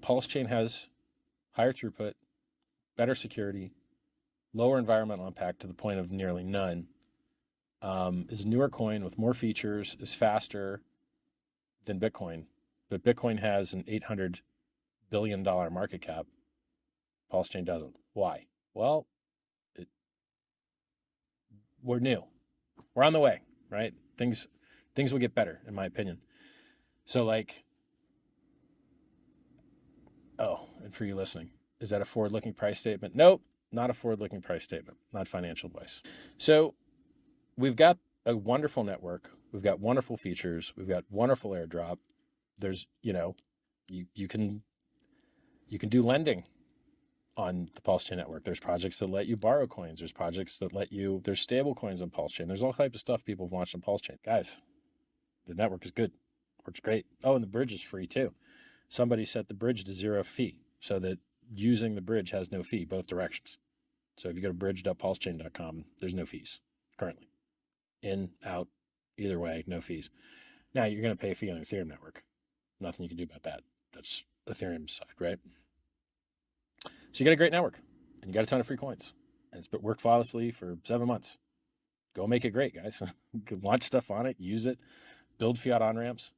Pulsechain has higher throughput, better security, lower environmental impact to the point of nearly none, is a newer coin with more features, is faster than Bitcoin, but Bitcoin has an $800 billion market cap. Pulsechain doesn't. Why? Well, we're new. We're on the way, right? Things will get better, in my opinion. So like, oh, and for you listening, is that a forward-looking price statement? Nope, not a forward-looking price statement, not financial advice. So we've got a wonderful network. We've got wonderful features. We've got wonderful airdrop. There's, you can do lending on the Pulsechain network. There's projects that let you borrow coins. There's projects that there's stable coins on Pulsechain. There's all types of stuff people have launched on Pulsechain. Guys, the network is good. Works great. Oh, and the bridge is free too. Somebody set the bridge to 0 fee so that using the bridge has no fee, both directions. So if you go to bridge.pulsechain.com, there's no fees currently. In, out, either way, no fees. Now you're going to pay a fee on the Ethereum network. Nothing you can do about that. That's Ethereum's side, right? So you got a great network and you got a ton of free coins and it's been worked flawlessly for 7 months. Go make it great, guys. Launch stuff on it, use it, build fiat on-ramps,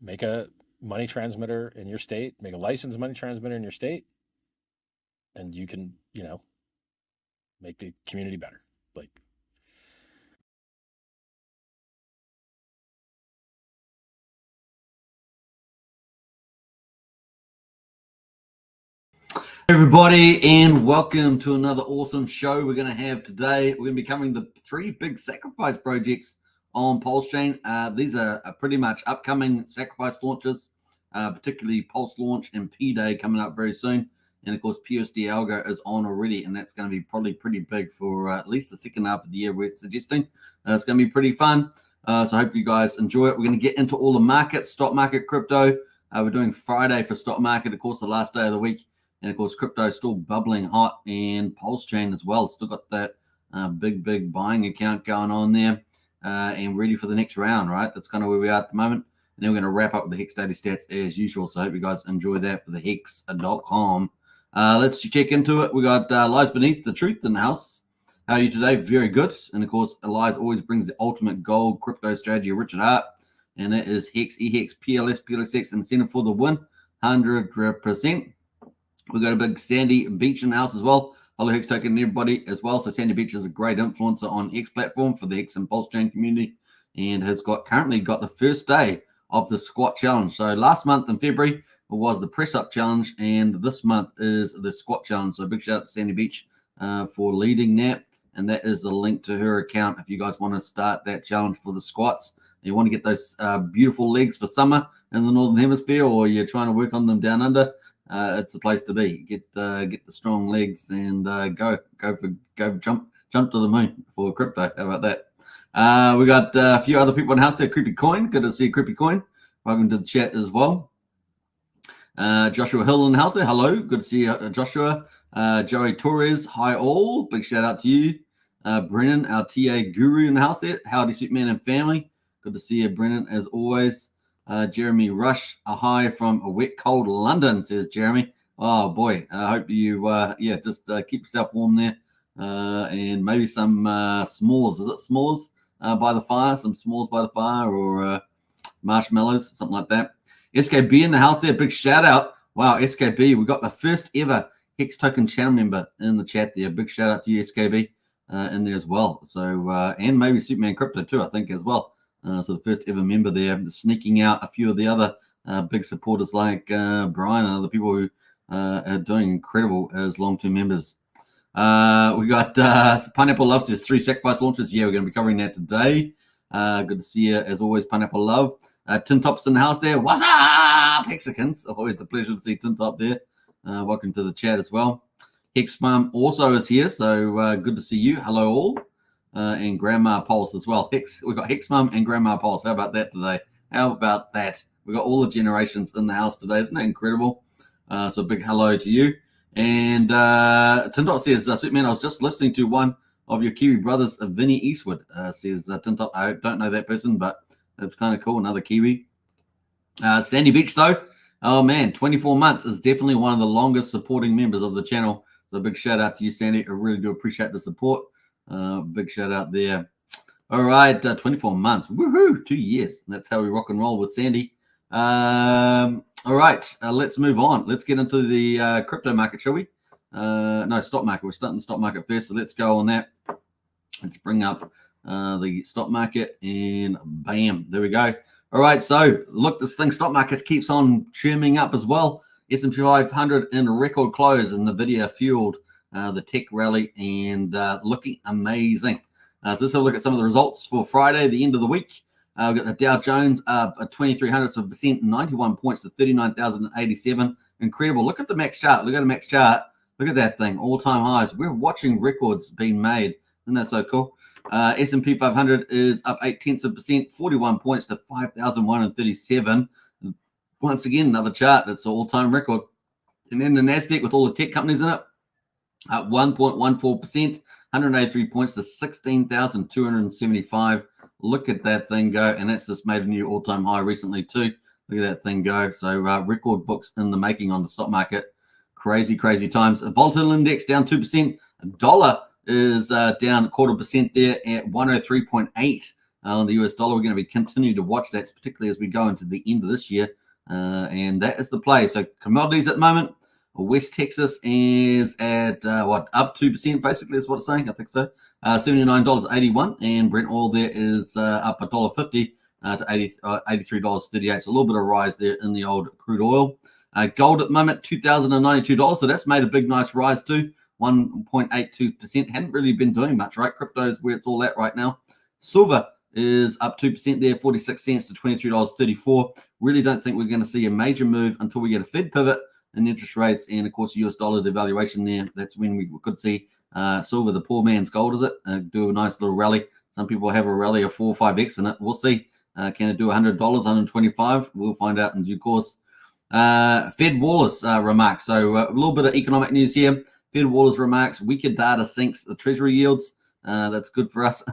make a money transmitter in your state, make a licensed money transmitter in your state, and you can, make the community better. Like, everybody, and welcome to another awesome show we're going to have today. We're going to be covering the 3 big sacrifice projects on Pulsechain. These are pretty much upcoming sacrifice launches, particularly PulseLaunch and PDay coming up very soon. And of course, PSD Algo is on already, and that's going to be probably pretty big for at least the second half of the year, we're suggesting. It's going to be pretty fun. So I hope you guys enjoy it. We're going to get into all the markets, stock market, crypto. We're doing Friday for stock market, of course, the last day of the week. And of course, crypto is still bubbling hot, and Pulsechain as well. Still got that big buying account going on there, and ready for the next round, right? That's kind of where we are at the moment. And then we're going to wrap up with the Hex daily stats as usual. So I hope you guys enjoy that for the hex.com. Let's check into it. We got Lies Beneath the Truth in the house. How are you today? Very good. And of course, Elias always brings the ultimate gold crypto strategy, Richard Hart. And that is Hex, EHEX, PLS, PLSX, incentive for the win, 100%. We've got a big Sandy Beach in the house as well. Hello, Hex Token and everybody as well. So Sandy Beach is a great influencer on Hex platform for the Hex and Pulsechain community, and has currently got the first day of the squat challenge. So last month in February was the press up challenge, and this month is the squat challenge. So big shout out to Sandy Beach for leading that. And that is the link to her account if you guys want to start that challenge for the squats. You want to get those beautiful legs for summer in the Northern Hemisphere, or you're trying to work on them down under. It's the place to be. Get the strong legs and go jump to the moon for crypto. How about that? We got a few other people in the house there. Creepy Coin, good to see Creepy Coin. Welcome to the chat as well. Joshua Hill in the house there. Hello, good to see you, Joshua. Joey Torres, hi all. Big shout out to you. Brennan, our TA guru in the house there. Howdy, Superman and family. Good to see you, Brennan, as always. Jeremy Rush, a hi from a wet, cold London, says Jeremy. Oh boy, I hope you, just keep yourself warm there, and maybe some s'mores. Is it s'mores by the fire? Some s'mores by the fire, or marshmallows, something like that. SKB in the house there, big shout out. Wow, SKB, we got the first ever Hex Token channel member in the chat there. Big shout out to you, SKB, in there as well. So, and maybe Superman Crypto too, I think, as well. So the first ever member there, sneaking out a few of the other big supporters like Brian and other people who are doing incredible as long-term members. We got Pineapple Love says 3 sacrifice launches. Yeah, we're going to be covering that today. Good to see you as always, Pineapple Love. Tin Top's in the house there. What's up, Hexicans? Always a pleasure to see Tin Top there. Welcome to the chat as well. Hex Mom also is here, so good to see you. Hello all. And Grandma Pulse as well. We've got Hex Mum and Grandma Pulse. How about that today? How about that? We've got all the generations in the house today. Isn't that incredible? So big hello to you. And Tintop says, Superman, I was just listening to one of your Kiwi brothers, Vinny Eastwood, says Tintop. I don't know that person, but that's kind of cool. Another Kiwi. Sandy Beach, though. Oh man, 24 months is definitely one of the longest supporting members of the channel. So big shout out to you, Sandy. I really do appreciate the support. Big shout out there. All right, 24 months. Woohoo, 2 years. That's how we rock and roll with Sandy. All right, let's move on. Let's get into the crypto market, shall we? No, stock market. We're starting the stock market first, so let's go on that. Let's bring up the stock market, and bam, there we go. All right, so look, this thing, stock market, keeps on churning up as well. S&P 500 in record close, and NVIDIA fueled the tech rally, and looking amazing. So let's have a look at some of the results for Friday, the end of the week. We've got the Dow Jones up 0.23%, 91 points to 39,087. Incredible. Look at the max chart. Look at the max chart. Look at that thing, all-time highs. We're watching records being made. Isn't that so cool? S&P 500 is up 0.8%, 41 points to 5,137. Once again, another chart that's an all-time record. And then the NASDAQ with all the tech companies in it, up 1.14%, 183 points to 16,275. Look at that thing go. And that's just made a new all-time high recently too. Look at that thing go. So record books in the making on the stock market. Crazy, crazy times. A volatile index down 2%. Dollar is down 0.25% there at 103.8 on the US dollar. We're going to be continuing to watch that, particularly as we go into the end of this year. And that is the play. So commodities at the moment, West Texas is at up 2%, basically is what it's saying. I think so. $79.81, and Brent oil there is up $1.50 to $83.38. So a little bit of rise there in the old crude oil. Gold at the moment, $2,092. So that's made a big, nice rise too. 1.82%. Hadn't really been doing much, right? Crypto's where it's all at right now. Silver is up 2% there, 46 cents to $23.34. Really don't think we're going to see a major move until we get a Fed pivot in interest rates, and of course US dollar devaluation there. That's when we could see silver, the poor man's gold, is it? Do a nice little rally. Some people have a rally of 4 or 5x in it. We'll see. Can it do $100, $125? We'll find out in due course. Fed Wallace remarks. So a little bit of economic news here. Fed Wallace remarks, weaker data sinks the treasury yields. That's good for us.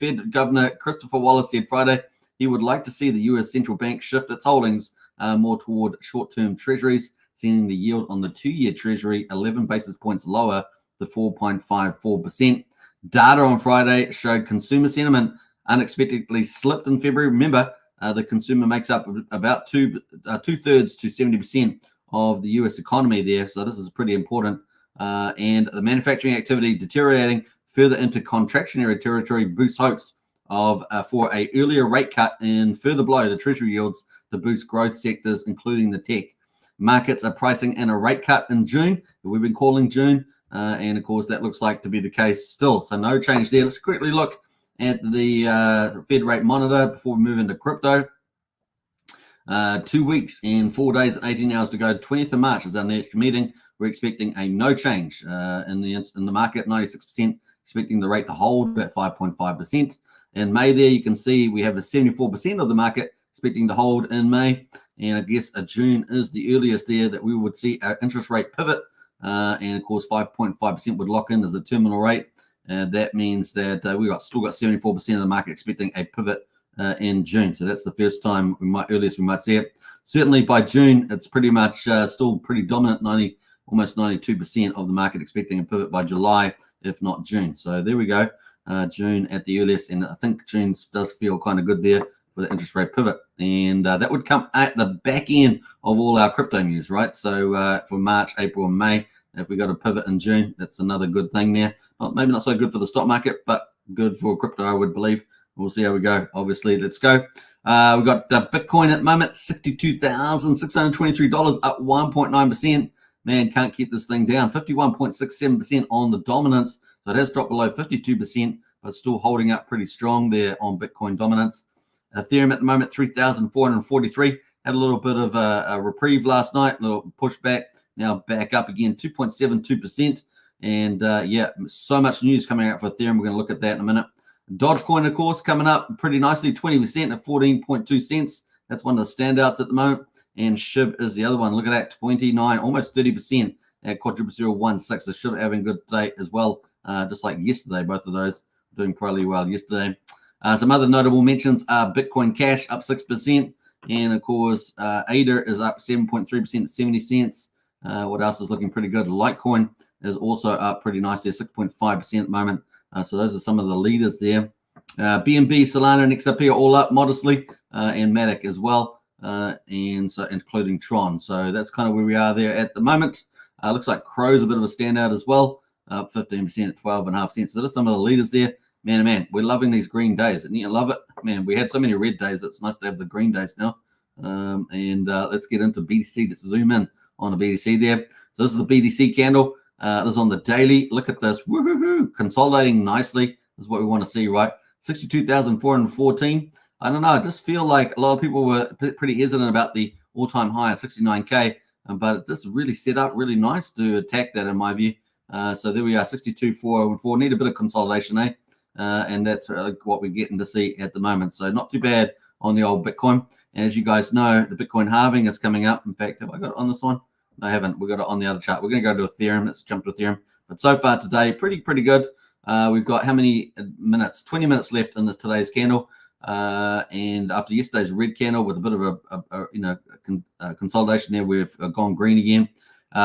Fed Governor Christopher Wallace said Friday he would like to see the U.S. central bank shift its holdings more toward short-term treasuries, seeing the yield on the 2-year treasury 11 basis points lower to 4.54%. Data on Friday showed consumer sentiment unexpectedly slipped in February. Remember, the consumer makes up about two-thirds to 70% of the U.S. economy there, so this is pretty important. And the manufacturing activity deteriorating further into contractionary territory boosts hopes of for a earlier rate cut and further blow the treasury yields to boost growth sectors, including the tech. Markets are pricing in a rate cut in June. We've been calling June, and of course that looks like to be the case still. So no change there. Let's quickly look at the Fed rate monitor before we move into crypto. 2 weeks and 4 days and 18 hours to go. 20th of March is our next meeting. We're expecting a no change in the market. 96% expecting the rate to hold at 5.5%. In May there, you can see we have the 74% of the market expecting to hold in May. And I guess June is the earliest there that we would see our interest rate pivot. And of course, 5.5% would lock in as a terminal rate. That means that we still got 74% of the market expecting a pivot in June. So that's the first time earliest we might see it. Certainly by June, it's pretty much still pretty dominant, almost 92% of the market expecting a pivot by July, if not June. So there we go. June at the earliest, and I think June does feel kind of good there for the interest rate pivot. And that would come at the back end of all our crypto news, right? So for March, April, and May, if we got a pivot in June, that's another good thing there. Maybe not so good for the stock market, but good for crypto, I would believe. We'll see how we go. Obviously, let's go. We've got Bitcoin at the moment, $62,623, up 1.9%. Man, can't keep this thing down. 51.67% on the dominance. So it has dropped below 52%, but still holding up pretty strong there on Bitcoin dominance. Ethereum at the moment, 3,443. Had a little bit of a reprieve last night, a little pushback. Now back up again, 2.72%. And yeah, so much news coming out for Ethereum. We're going to look at that in a minute. Dogecoin, of course, coming up pretty nicely, 20% at 14.2 cents. That's one of the standouts at the moment. And SHIB is the other one. Look at that, 29, almost 30% at quadruple 0.16. So SHIB having a good day as well, just like yesterday. Both of those doing probably well yesterday. Some other notable mentions are Bitcoin Cash up 6%. And of course, ADA is up 7.3%, 70 cents. What else is looking pretty good? Litecoin is also up pretty nicely, 6.5% at the moment. So those are some of the leaders there. BNB, Solana, and XRP are all up modestly, and Matic as well, and so including Tron. So that's kind of where we are there at the moment. Looks like Crow's a bit of a standout as well, up 15% at 12.5 cents. So there's some of the leaders there. Man, man, we're loving these green days. And you love it? Man, we had so many red days. It's nice to have the green days now. Let's get into BTC. Let's zoom in on the BTC there. So this is the BTC candle. This is on the daily. Look at this. Woo-hoo-hoo. Consolidating nicely. This is what we want to see, right? 62,414. I don't know. I just feel like a lot of people were pretty hesitant about the all-time high of 69K, but it just really set up really nice to attack that in my view. So there we are, 62,404. Need a bit of consolidation, eh? And that's what we're getting to see at the moment. So not too bad on the old Bitcoin. And as you guys know, the Bitcoin halving is coming up. In fact, have I got it on this one? No, I haven't. We've got it on the other chart. We're going to go to Ethereum. Let's jump to Ethereum. But so far today, pretty good. We've got how many minutes? 20 minutes left in today's candle. And after yesterday's red candle with a bit of a consolidation there, we've gone green again.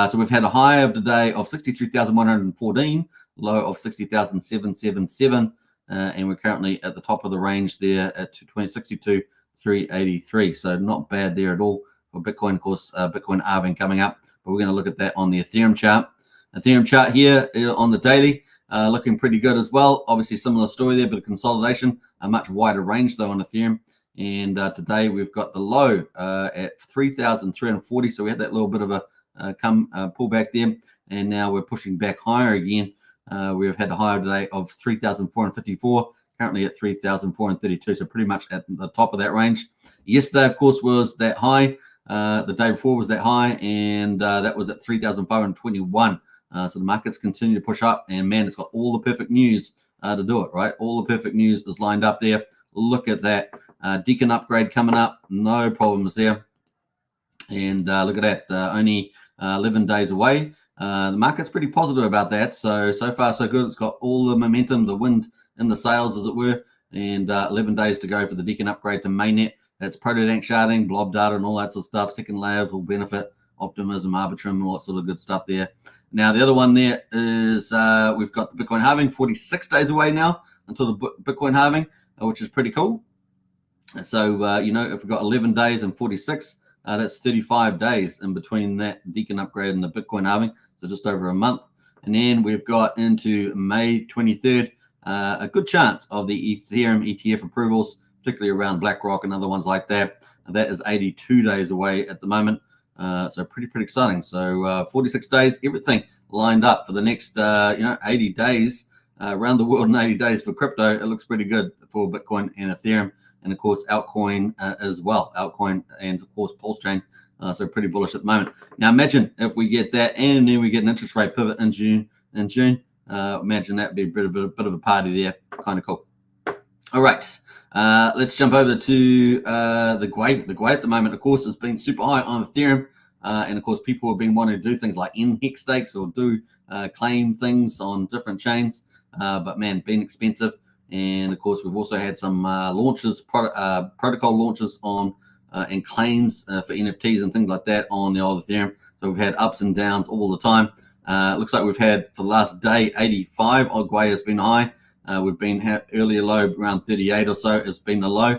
So we've had a high of today of 63,114, low of 60,777, and we're currently at the top of the range there at 62,383. So not bad there at all for Bitcoin. Of course, Bitcoin halving coming up, but we're going to look at that on the Ethereum chart. Ethereum chart here on the daily. Looking pretty good as well. Obviously, similar story there, but a consolidation, a much wider range though on Ethereum. And today we've got the low at 3,340. So we had that little bit of a pullback there, and now we're pushing back higher again. We've had a high today of 3,454. Currently at 3,432. So pretty much at the top of that range. Yesterday, of course, was that high. The day before was that high, and that was at 3,521. So the markets continue to push up, and man, it's got all the perfect news to do it, right? All the perfect news is lined up there. Look at that. Deacon upgrade coming up. No problems there. And look at that. Only 11 days away. The market's pretty positive about that. So far, so good. It's got all the momentum, the wind in the sails, as it were. And 11 days to go for the Deacon upgrade to mainnet. That's proto-dank sharding, blob data, and all that sort of stuff. Second layers will benefit. Optimism, Arbitrum, and all that sort of good stuff there. Now, the other one there is we've got the Bitcoin halving, 46 days away now until the Bitcoin halving, which is pretty cool. So, if we've got 11 days and 46, that's 35 days in between that Deacon upgrade and the Bitcoin halving, so just over a month. And then we've got into May 23rd, a good chance of the Ethereum ETF approvals, particularly around BlackRock and other ones like that. And that is 82 days away at the moment. So pretty exciting. So 46 days, everything lined up for the next 80 days around the world in 80 days for crypto. It looks pretty good for Bitcoin and Ethereum, and of course altcoin as well. Altcoin and of course Pulsechain. So pretty bullish at the moment. Now imagine if we get that, and then we get an interest rate pivot in June. Imagine that would be a bit of a party there. Kind of cool. All right. Let's jump over to the GUI. The GUI at the moment, of course, has been super high on Ethereum. And of course, people have been wanting to do things like in hex stakes or do claim things on different chains. But man, been expensive. And of course, we've also had some launches, protocol launches on and claims for NFTs and things like that on the old Ethereum. So we've had ups and downs all the time. Looks like we've had for the last day 85. GUI has been high. We've been earlier low around 38 or so has been the low.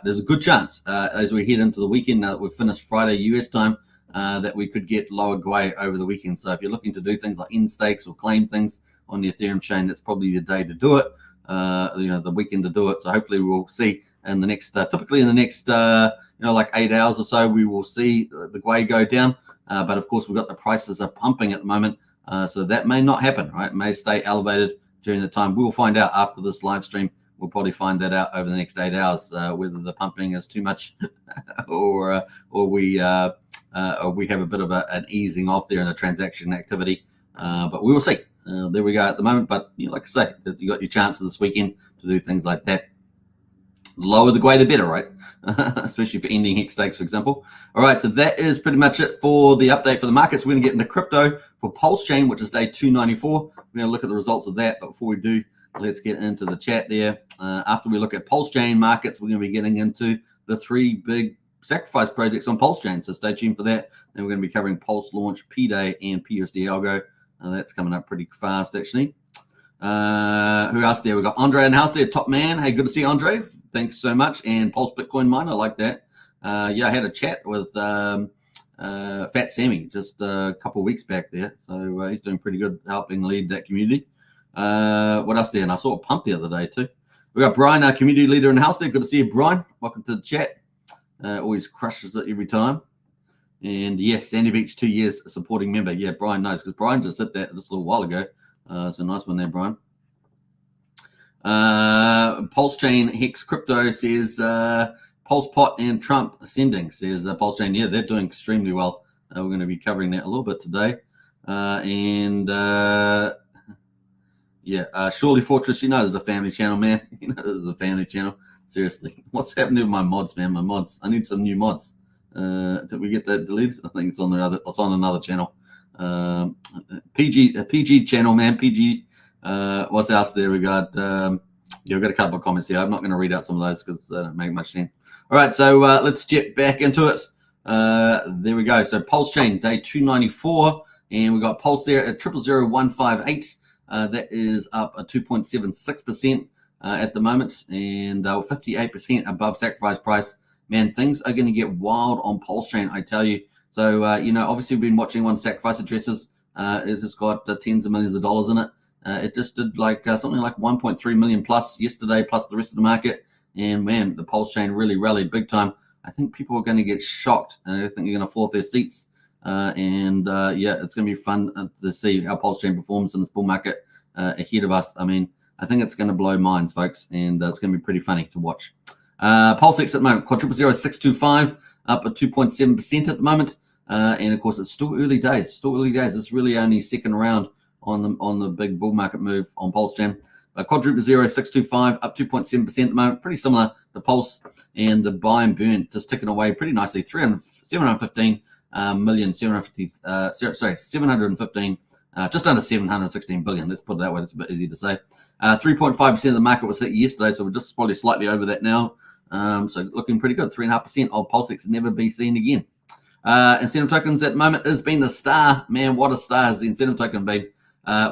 There's a good chance as we head into the weekend, now that we've finished Friday US time, that we could get lower GUI over the weekend. So if you're looking to do things like in stakes or claim things on the Ethereum chain, that's probably the day to do it. The weekend to do it. So hopefully we'll see in the next, typically in the next, like 8 hours or so, we will see the GUI go down. But of course, we've got the prices are pumping at the moment. So that may not happen, right? It may stay elevated during the time. We will find out after this live stream. We'll probably find that out over the next 8 hours, whether the pumping is too much or we have a bit of an easing off there in the transaction activity. But we will see. There we go at the moment. But like I say, you got your chances this weekend to do things like that. The lower the GUI, the better, right? Especially for ending hex stakes, for example. All right, so that is pretty much it for the update for the markets. We're going to get into crypto for Pulsechain, which is day 294. We're going to look at the results of that. But before we do, let's get into the chat there. After we look at Pulsechain markets, we're going to be getting into the three big sacrifice projects on Pulsechain, so stay tuned for that. And we're going to be covering PulseLaunch, PDay, and PSD Algo. That's coming up pretty fast, actually. Who else there? We got Andre in the house there, top man. Hey, good to see you, Andre. Thanks so much. And Pulse Bitcoin Miner, I like that. Yeah, I had a chat with Fat Sammy just a couple of weeks back there. So he's doing pretty good helping lead that community. What else there? And I saw a pump the other day too. We got Brian, our community leader in the house there. Good to see you, Brian. Welcome to the chat. Always crushes it every time. And yes, Sandy Beach, 2 years supporting member. Yeah, Brian knows because Brian just hit that just a little while ago. It's a nice one there, Brian. Pulsechain Hex Crypto says PulsePot and Trump ascending, says Pulsechain. Yeah, they're doing extremely well. We're going to be covering that a little bit today. Surely Fortress, you know there's a family channel, man. You know there's a family channel. Seriously. What's happening with my mods, man? My mods. I need some new mods. Did we get that deleted? I think it's on another channel. PG channel, man. PG. What's else there? We got we've got a couple of comments here. I'm not going to read out some of those because they don't make much sense. All right, so let's get back into it. There we go. So Pulsechain day 294, and we got Pulse there at 000158. That is up a 2.76% at the moment, and 58% above sacrifice price. Man, things are going to get wild on Pulsechain, I tell you. So, obviously we've been watching one sacrifice addresses. It has got tens of millions of dollars in it. It just did like something like 1.3 million plus yesterday, plus the rest of the market. And man, the Pulsechain really rallied big time. I think people are going to get shocked. I think they're going to fall off their seats. It's going to be fun to see how Pulsechain performs in this bull market ahead of us. I mean, I think it's going to blow minds, folks, and it's going to be pretty funny to watch. PulseX at the moment, quadruple 0625, up at 2.7% at the moment. And of course, it's still early days. It's really only second round on the big bull market move on Pulsechain. Quadruple 0625, up 2.7% at the moment. Pretty similar to Pulse, and the buy and burn just ticking away pretty nicely. 715 million, 715, just under 716 billion. Let's put it that way. It's a bit easy to say. 3.5% of the market was hit yesterday, so we're just probably slightly over that now. So looking pretty good. 3.5% of PulseX never be seen again. Incentive tokens at the moment has been the star. Man, what a star has the incentive token been.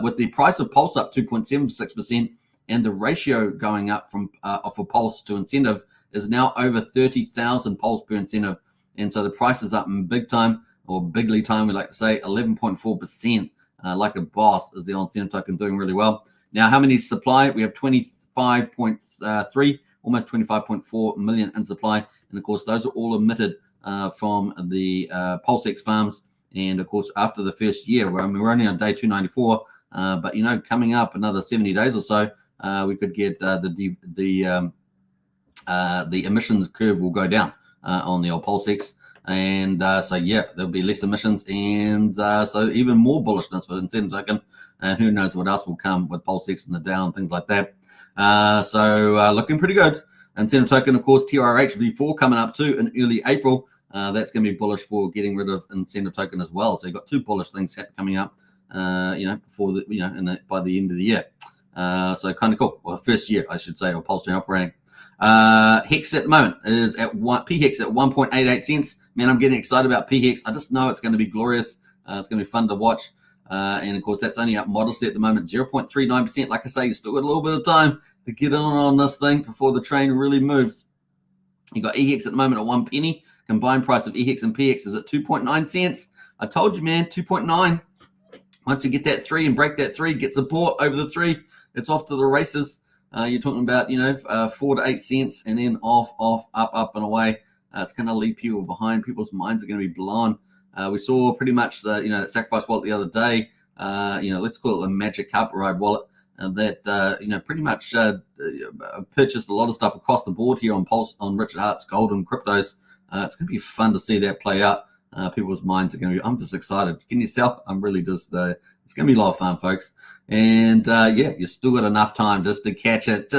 With the price of Pulse up 2.76% and the ratio going up from for Pulse to incentive is now over 30,000 Pulse per incentive. And so the price is up in big time, or bigly time, we like to say, 11.4%. Like a boss is the old incentive token doing really well. Now, how many supply? We have 25.3, almost 25.4 million in supply. And of course, those are all emitted from the PulseX farms. And of course, after the first year, we're only on day 294, but coming up another 70 days or so, we could get the emissions curve will go down on the old PulseX, and there'll be less emissions, and so even more bullishness for the incentive token, and who knows what else will come with PulseX and the DAO and things like that. Looking pretty good. Incentive token, of course, TRH V4 coming up too in early April. That's going to be bullish for getting rid of incentive token as well. So you've got two bullish things coming up, before the, by the end of the year. So kind of cool. Well, the first year, I should say, of Pulsechain operating. Hex at the moment is at PHEX at 1.88 cents. Man, I'm getting excited about PHEX. I just know it's going to be glorious. It's going to be fun to watch. And of course, that's only up modestly at the moment, 0.39%. Like I say, you still got a little bit of time to get on this thing before the train really moves. You got EHEX at the moment at 1 penny. Combined price of EHEX and PX is at 2.9 cents. I told you, man, 2.9. Once you get that 3 and break that 3, get support over the 3, it's off to the races. You're talking about, 4 to 8 cents, and then off, up and away. It's going to leave people behind. People's minds are going to be blown. We saw pretty much the, sacrifice wallet the other day. Let's call it the magic carpet ride wallet, that pretty much purchased a lot of stuff across the board here on Pulse, on Richard Hart's gold and cryptos. It's going to be fun to see that play out. People's minds are going to be, I'm just excited. Can you tell? I'm really just, it's going to be a lot of fun, folks. And you still got enough time just to catch it.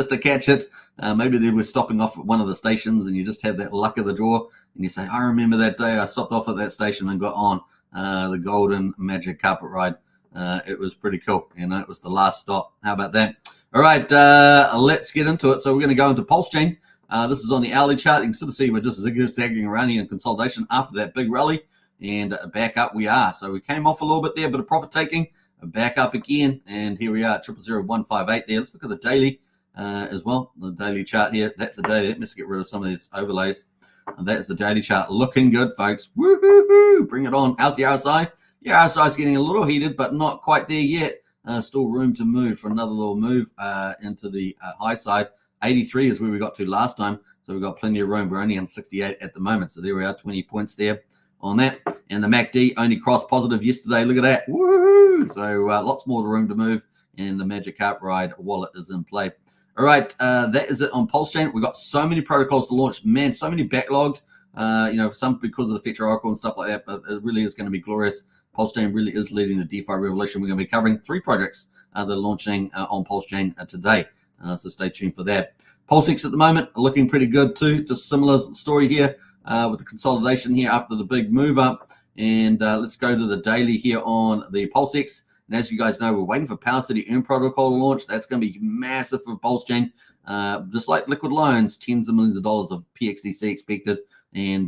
Maybe they were stopping off at one of the stations and you just have that luck of the draw. And you say, I remember that day I stopped off at that station and got on the golden magic carpet ride. It was pretty cool. It was the last stop. How about that? All right, let's get into it. So we're going to go into Pulsechain. This is on the hourly chart. You can sort of see we're just zigzagging around here in consolidation after that big rally, and back up we are. So we came off a little bit there, but a profit taking, back up again, and here we are, 0.00158 there. Let's look at the daily as well. The daily chart here. That's the daily. Let's get rid of some of these overlays. And that's the daily chart. Looking good, folks. Woo-hoo-hoo. Bring it on. How's the RSI? Yeah, RSI is getting a little heated, but not quite there yet. Still room to move for another little move into the high side. 83 is where we got to last time, so we've got plenty of room. We're only on 68 at the moment, so there we are, 20 points there on that. And the MACD only crossed positive yesterday. Look at that. Woo! So lots more room to move, and the Magic Carp Ride wallet is in play. All right, that is it on Pulsechain. We've got so many protocols to launch. Man, so many backlogged, some because of the Fetch Oracle and stuff like that, but it really is going to be glorious. Pulsechain really is leading the DeFi revolution. We're going to be covering 3 projects that are launching on Pulsechain today, so stay tuned for that. PulseX at the moment looking pretty good too. Just similar story here with the consolidation here after the big move up. And let's go to the daily here on the PulseX. And as you guys know, we're waiting for PowerCity Earn protocol to launch. That's going to be massive for Pulsechain. Just like liquid loans, tens of millions of dollars of PXDC expected, and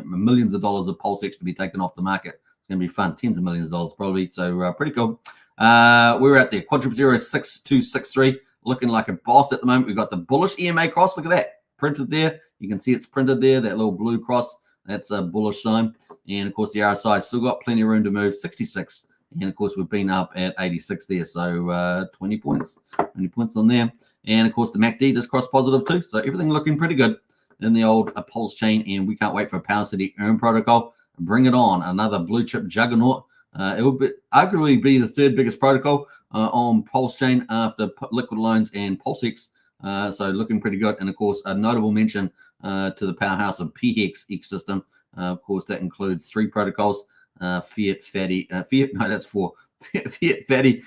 millions of dollars of PulseX to be taken off the market. It's going to be fun. Tens of millions of dollars probably. So pretty cool. We're at there. Quadruple 06263. Looking like a boss at the moment. We've got the bullish EMA cross. Look at that. Printed there. You can see it's printed there. That little blue cross. That's a bullish sign. And, of course, the RSI still got plenty of room to move. 66. And, of course, we've been up at 86 there. So 20 points. 20 points on there. And, of course, the MACD just crossed positive too. So everything looking pretty good in the old Pulsechain. And we can't wait for PowerCity Earn protocol. Bring it on. Another blue chip juggernaut. It will arguably be the 3rd biggest protocol on Pulsechain after liquid loans and PulseX. So looking pretty good. And, of course, a notable mention to the powerhouse of PHEX ecosystem. Of course, that includes 3 protocols, Fiat, Fatty, that's 4. Fiat, Fatty,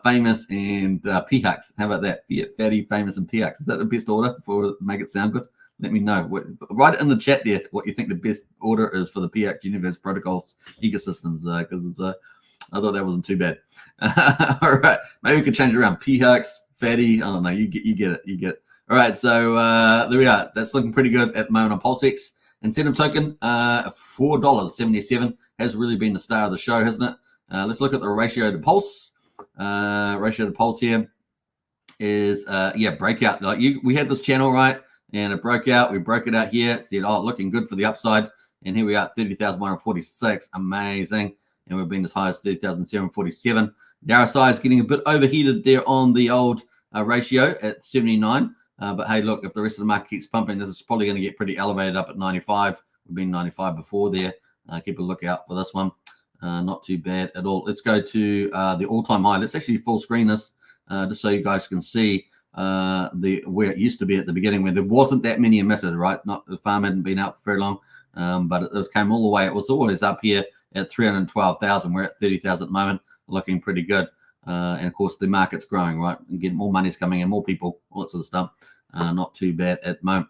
Famous, and PHEX. How about that? Fiat, Fatty, Famous, and PHEX. Is that the best order for make it sound good? Let me know. Write it in the chat there what you think the best order is for the PHEX Universe protocols ecosystems, because it's I thought that wasn't too bad. All right, maybe we could change it around. PHEX, Fatty. I don't know. You get it. You get it. All right, so there we are. That's looking pretty good at the moment on PulseX. Incentive token, $4.77 has really been the star of the show, hasn't it? Let's look at the ratio to pulse. Ratio to pulse here is breakout. Like we had this channel right, and it broke out. We broke it out here. It said, looking good for the upside. And here we are, 30,146. Amazing. And we've been as high as 30,747. The RSI is getting a bit overheated there on the old ratio at 79. But hey, look, if the rest of the market keeps pumping, this is probably going to get pretty elevated up at 95. We've been 95 before there. Keep a lookout for this one. Not too bad at all. Let's go to the all-time high. Let's actually full screen this just so you guys can see where it used to be at the beginning, where there wasn't that many emitted, right? Not the farm hadn't been out for very long, but it came all the way. It was always up here at 312,000. We're at 30,000 at the moment, looking pretty good. And of course, the market's growing, right? And get more money's coming in, more people, all that sort of stuff. Not too bad at the moment.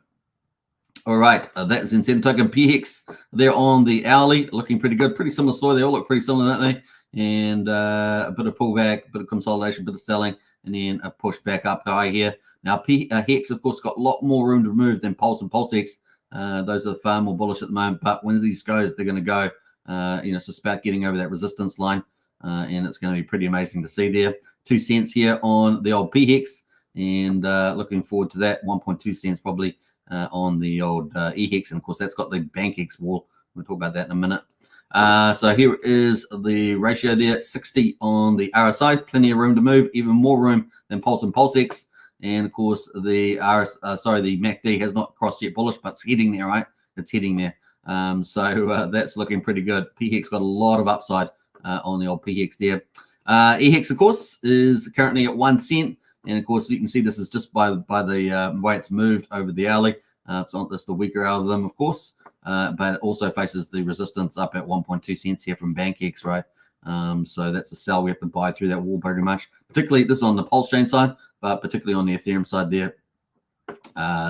All right, that is incentive token PHEX. They're on the hourly, looking pretty good. Pretty similar story. They all look pretty similar, don't they? And a bit of pullback, a bit of consolidation, a bit of selling, and then a push back up high here. Now, Hex, of course, got a lot more room to move than Pulse and PulseX. Those are far more bullish at the moment. But when these goes, they're going to go. It's just about getting over that resistance line, and it's going to be pretty amazing to see there. 2 cents here on the old PHEX, and looking forward to that. 1.2 cents probably on the old EHEX, and of course that's got the BankX wall. We'll talk about that in a minute. So here is the ratio there, 60 on the RSI, plenty of room to move, even more room than Pulse and PulseX. And of course the the MACD has not crossed yet bullish, but it's heading there, right? It's heading there. So that's looking pretty good. PHEX got a lot of upside on the old PHEX there. EHEX, of course, is currently at 1 cent. And of course, you can see this is just by the way it's moved over the hourly. It's not just the weaker out of them, of course, but it also faces the resistance up at 1.2 cents here from BankX, right? So that's a sell we have to buy through that wall pretty much. Particularly this on the Pulsechain side, but particularly on the Ethereum side there.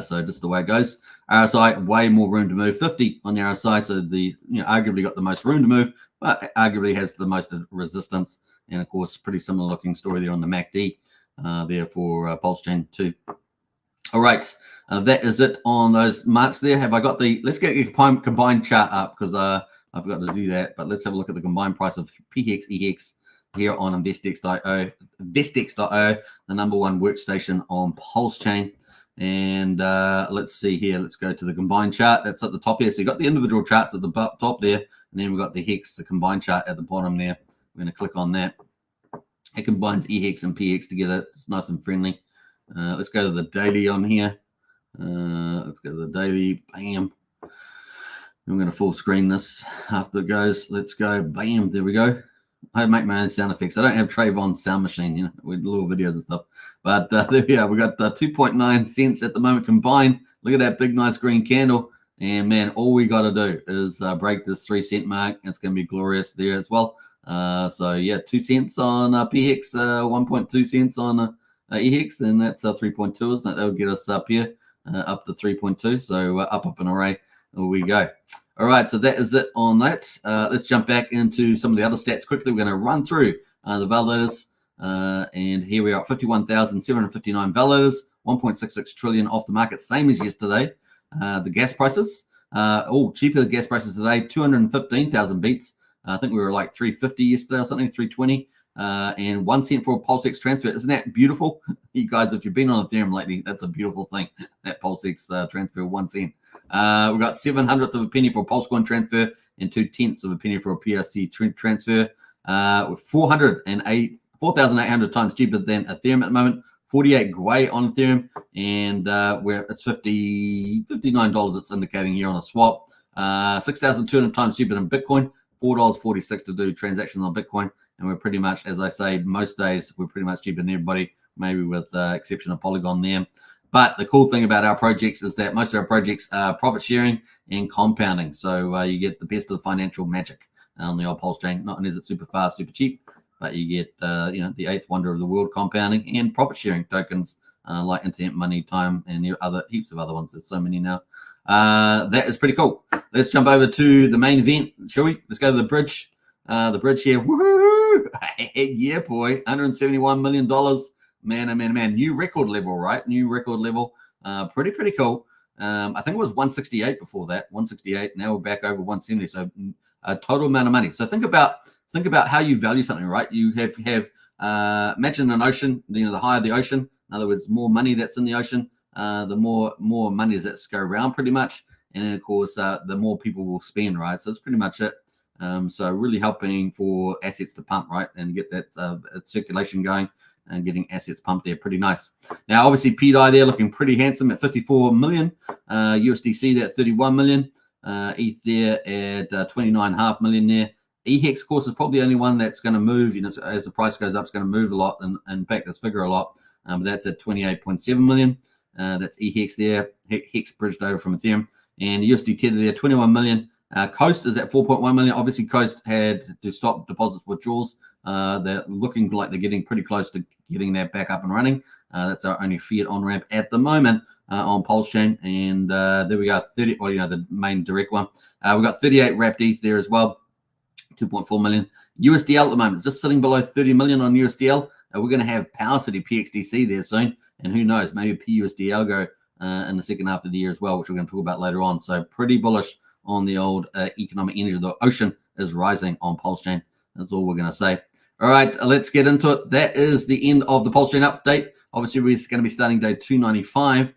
So just the way it goes. RSI, way more room to move. 50 on the RSI, so the arguably got the most room to move, but arguably has the most resistance. And of course, pretty similar looking story there on the MACD. There for Pulsechain too. All right. That is it on those marks there. Have I got the, let's get the combined chart up because I've got to do that. But let's have a look at the combined price of PHEX, EHEX here on Investex.io, the number one workstation on Pulsechain. And let's see here. Let's go to the combined chart. That's at the top here. So you've got the individual charts at the top there. And then we've got the Hex, the combined chart at the bottom there. We're going to click on that. It combines EHEX and PX together. It's nice and friendly. Let's go to the daily on here. Let's go to the daily. Bam. I'm going to full screen this after it goes. Let's go. Bam. There we go. I make my own sound effects. I don't have Trayvon's sound machine, you know, with little videos and stuff. But there we are. We got 2.9 cents at the moment combined. Look at that big, nice green candle. And man, all we got to do is break this 3 cent mark. It's going to be glorious there as well. So yeah, 2 cents on PHEX, 1.2 cents on EHEX, and that's 3.2, isn't it? That would get us up here, up to 3.2. So up an array. There we go. All right, so that is it on that. Let's jump back into some of the other stats quickly. We're going to run through the validators, and here we are at 51,759 validators, 1.66 trillion off the market, same as yesterday. The gas prices, cheaper the gas prices today, 215,000 beats. I think we were like 350 yesterday or something, 320. And 1 cent for a PulseX transfer. Isn't that beautiful? You guys, if you've been on Ethereum lately, that's a beautiful thing. That PulseX transfer, 1 cent. We've got 7/100th of a penny for a Pulsecoin transfer and 2/10 of a penny for a PRC transfer. With 4,800 times cheaper than Ethereum at the moment. 48 Gwei on Ethereum, and it's $59 it's indicating here on a swap. 6,200 times cheaper than Bitcoin. $4.46 to do transactions on Bitcoin. And we're pretty much, as I say, most days, we're pretty much cheaper than everybody, maybe with the exception of Polygon there. But the cool thing about our projects is that most of our projects are profit sharing and compounding. So you get the best of the financial magic on the old Pulsechain. Not only is it super fast, super cheap, but you get the eighth wonder of the world compounding and profit sharing tokens like internet money, time, and other heaps of other ones. There's so many now. That is pretty cool. Let's jump over to the main event, shall we? Let's go to the bridge. The bridge here. Woohoo! Yeah, boy. $171 million. Man, oh man, man. New record level, right? New record level. Pretty cool. I think it was 168 before that. 168. Now we're back over 170. So a total amount of money. So think about how you value something, right? You have imagine an ocean. The higher the ocean, in other words, more money that's in the ocean, the more money that's go around, pretty much. And then of course, the more people will spend, right? So that's pretty much it. So really helping for assets to pump, right, and get that circulation going and getting assets pumped there. Pretty nice. Now, obviously, PDay there looking pretty handsome at 54 million. USDC there at 31 million. ETH there at 29.5 million there. EHEX, of course, is probably the only one that's going to move. As the price goes up, it's going to move a lot and impact this figure a lot. But that's at 28.7 million. That's EHEX there. Hex bridged over from Ethereum. And USD Tether there, 21 million. Coast is at 4.1 million. Obviously, Coast had to stop deposits withdrawals. They're looking like they're getting pretty close to getting that back up and running. That's our only fiat on ramp at the moment on Pulsechain. And there we go, 30, the main direct one. We've got 38 wrapped ETH there as well, 2.4 million. USDL at the moment is just sitting below 30 million on USDL. We're going to have Power City PXDC there soon. And who knows, maybe PSD Algo in the second half of the year as well, which we're going to talk about later on. So pretty bullish on the old economic energy. The ocean is rising on Pulsechain. That's all we're going to say. All right, let's get into it. That is the end of the Pulsechain update. Obviously, we're going to be starting day 295.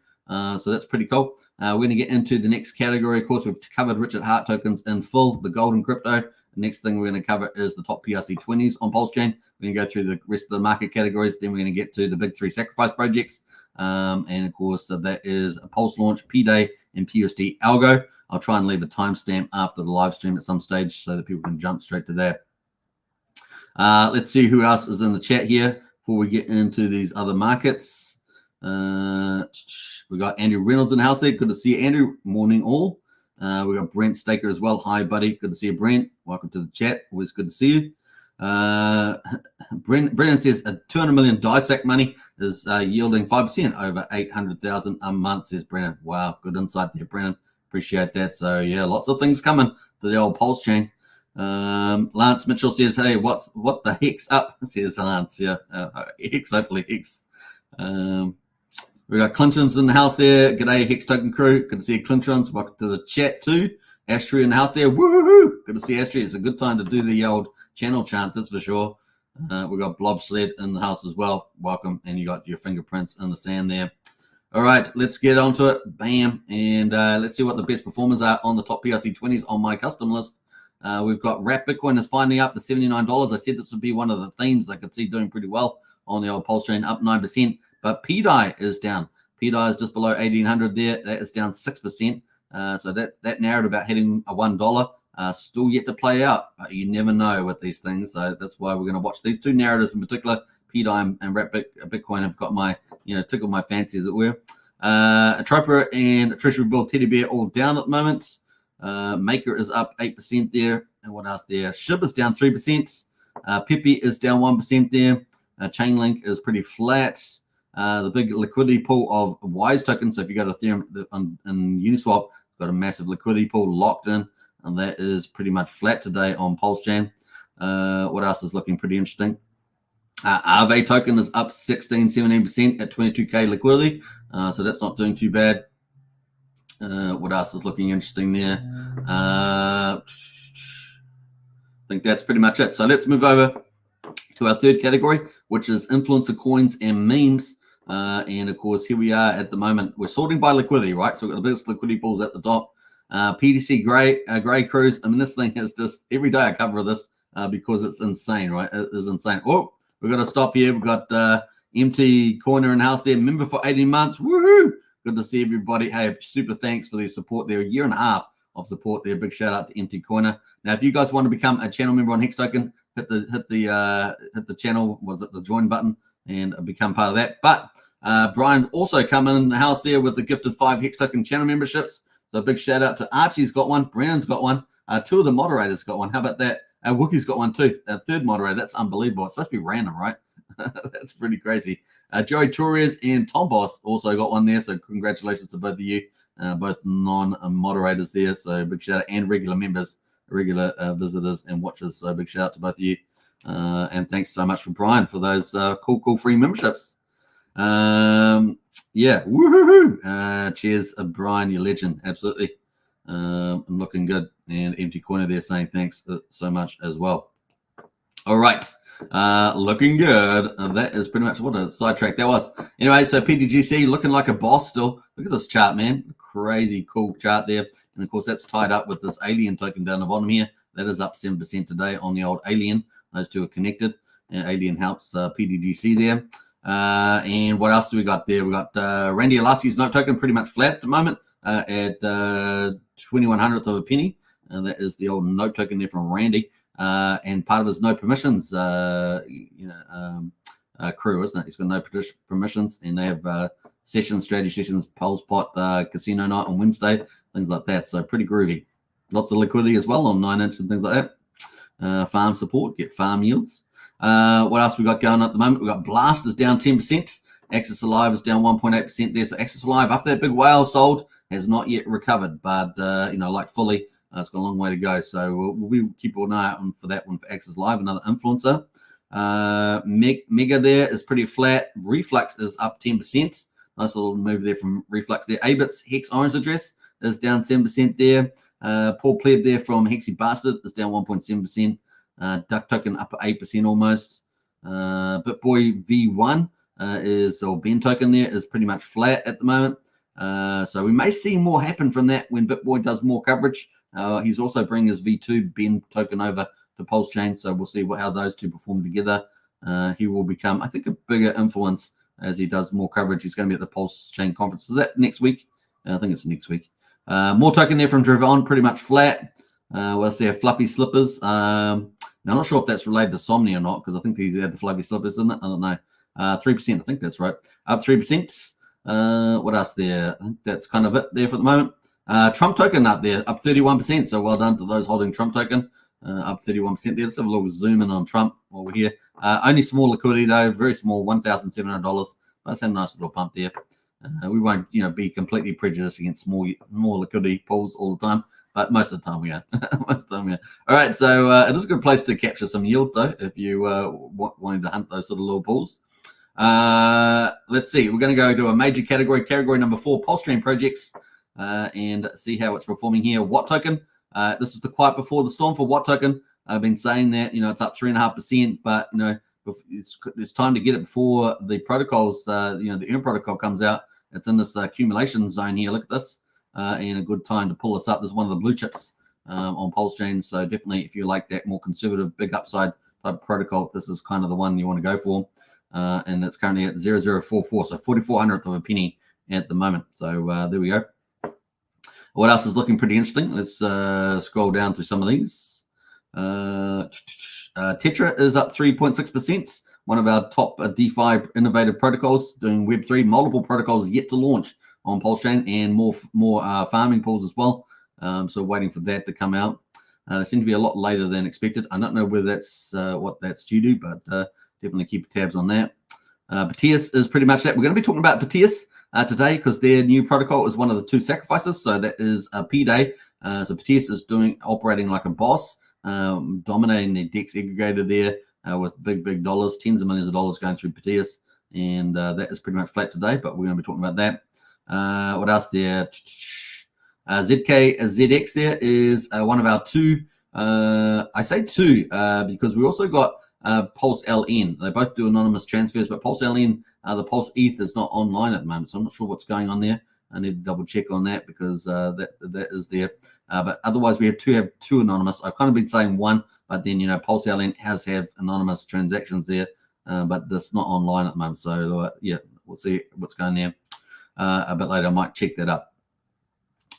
So that's pretty cool. We're going to get into the next category. Of course, we've covered Richard Hart tokens in full, the gold and crypto. The next thing we're going to cover is the top PRC20s on Pulsechain. We're going to go through the rest of the market categories. Then we're going to get to the big 3 sacrifice projects. And of course, that is a PulseLaunch, PDay, and PSD Algo. I'll try and leave a timestamp after the live stream at some stage so that people can jump straight to that. Let's see who else is in the chat here before we get into these other markets. We got Andrew Reynolds in the house there. Good to see you, Andrew. Morning all. We got Brent Staker as well. Hi, buddy. Good to see you, Brent. Welcome to the chat. Always good to see you. Brennan says 200 million DISAC money is yielding 5% over 800,000 a month, says Brennan. Wow, good insight there, Brennan. Appreciate that. So yeah, lots of things coming to the old Pulsechain. Lance Mitchell says, hey, what the heck's up? Says Lance. Yeah, Hex, hopefully Hex. We got Clinton's in the house there. G'day, Hex Token crew. Good to see you, Clinton's. Welcome to the chat too. Astrid in the house there. Woohoo! Good to see Astrid. It's a good time to do the old channel chant, that's for sure. We got Blobsled in the house as well. Welcome. And you got your fingerprints in the sand there. All right, let's get onto it. Bam. And let's see what the best performers are on the top PRC20s on my custom list. We've got Wrap Bitcoin is finally up to $79. I said this would be one of the themes I could see doing pretty well on the old Pulsechain, up 9%. But PDay is down. PDay is just below 1,800 there. That is down 6%. So that narrative about hitting a $1 still yet to play out. But you never know with these things. So that's why we're going to watch these two narratives in particular. PDay and Wrap Bitcoin have got my, tickled my fancy, as it were. Atropa and Treasury Bill Teddy Bear all down at the moment. Maker is up 8% there. And what else there? SHIB is down 3%. Pepe is down 1% there. Chainlink is pretty flat. The big liquidity pool of Wise tokens. So if you go to Ethereum and Uniswap, it's got a massive liquidity pool locked in. And that is pretty much flat today on Pulsechain. What else is looking pretty interesting? Aave token is up 17% at 22K liquidity. So that's not doing too bad. What else is looking interesting there? I think that's pretty much it. So let's move over to our third category, which is influencer coins and memes. And of course, here we are at the moment. We're sorting by liquidity, right? So we've got the biggest liquidity pools at the top. PDC Gray Cruise. I mean, this thing is just every day I cover this because it's insane, right? It is insane. Oh, we've got to stop here. We've got MT Corner in the house there. Member for 18 months. Woohoo! Good to see everybody. Hey, super thanks for their support there. A year and a half of support there. Big shout out to MT Corner. Now, if you guys want to become a channel member on Hex Token, hit the channel, was it the join button, and become part of that. But Brian also come in the house there with the gifted 5 Hex Token channel memberships. So big shout out to Archie's got one, Brandon's got one, 2 of the moderators got one. How about that? Wookie's got one too. Third moderator. That's unbelievable. It's supposed to be random, right? That's pretty crazy. Joey Torres and Tom Boss also got one there. So congratulations to both of you, both non-moderators there. So big shout out, and regular members, regular visitors and watchers. So big shout out to both of you. And thanks so much for Brian for those cool free memberships. Yeah, woohoo! Cheers, Brian, you legend. Absolutely. I'm looking good. And Empty Corner there saying thanks so much as well. All right. Looking good. That is pretty much what a sidetrack that was. Anyway, so PDGC looking like a boss still. Look at this chart, man. Crazy cool chart there. And of course, that's tied up with this alien token down the bottom here. That is up 7% today on the old alien. Those two are connected. Alien helps PDGC there. And what else do we got there? We got Randy Alaski's note token pretty much flat at the moment at 21/100th of a penny. And that is the old note token there from Randy. And part of his no permissions crew, isn't it? He's got no permissions, and they have sessions, strategy sessions, Pulse Pot, casino night on Wednesday, things like that. So pretty groovy. Lots of liquidity as well on 9-inch and things like that. Farm support, get farm yields. What else we got going at the moment? We got Blast is down 10%. Access Alive is down 1.8% there. So Access Alive, after that big whale sold, has not yet recovered, but like fully. It's got a long way to go, so we'll keep an eye out for that one for Access Live, another influencer. Mega there is pretty flat. Reflux is up 10%. Nice little move there from Reflux there. Abits Hex Orange Address is down 7% there. Paul Pleb there from Hexy Bastard is down 1.7%. Duck Token up 8% almost. BitBoy V1 or Ben Token there is pretty much flat at the moment. So we may see more happen from that when BitBoy does more coverage. He's also bringing his V2 Ben token over to Pulsechain, so we'll see how those two perform together. He will become, I think, a bigger influence as he does more coverage. He's going to be at the Pulsechain conference. Is that next week? I think it's next week. More token there from Drivon, pretty much flat. What's there? Fluffy Slippers. Now, I'm not sure if that's related to Somni or not, because I think he's had the Fluffy Slippers, isn't it? I don't know. 3%, I think that's right. Up 3%. What else there? I think that's kind of it there for the moment. Trump token up there, up 31%. So well done to those holding Trump token, up 31% there. Let's have a little zoom in on Trump while we're here. Only small liquidity though, very small, $1,700. That's a nice little pump there. We won't, be completely prejudiced against more liquidity pools all the time, but most of the time we are. Most of the time we are. All right, so it is a good place to capture some yield though, if you wanting to hunt those sort of little pools. Let's see. We're going to go to a major category number 4, Pulsechain projects, and see how it's performing here. Watt token. This is the quiet before the storm for Watt token. I've been saying that, it's up 3.5%, but, it's time to get it before the protocols, the Earn protocol comes out. It's in this accumulation zone here. Look at this, and a good time to pull this up. This is one of the blue chips on Pulsechain. So definitely, if you like that more conservative, big upside type of protocol, this is kind of the one you want to go for. And it's currently at 0.0044, so 4400th of a penny at the moment. So there we go. What else is looking pretty interesting? Let's scroll down through some of these. Tetra is up 3.6%. One of our top DeFi innovative protocols, doing Web3. Multiple protocols yet to launch on Pulsechain, and more farming pools as well. So waiting for that to come out. They seem to be a lot later than expected. I don't know whether that's what that's due to, but definitely keep tabs on that. PDay is pretty much that. We're going to be talking about PDay today because their new protocol is one of the 2 sacrifices. So that is PDay. So PDay is operating like a boss, dominating the DEX aggregator there with big dollars, tens of millions of dollars going through PDay. And that is pretty much flat today, but we're going to be talking about that. What else there? ZX there is one of our 2. I say 2 because we also got PulseLN. They both do anonymous transfers, but PulseLN, the Pulse ETH is not online at the moment, so I'm not sure what's going on there. I need to double check on that because that is there. But otherwise, we have 2 anonymous. I've kind of been saying 1, but then PulseLN have anonymous transactions there, but that's not online at the moment. So yeah, we'll see what's going there a bit later. I might check that up.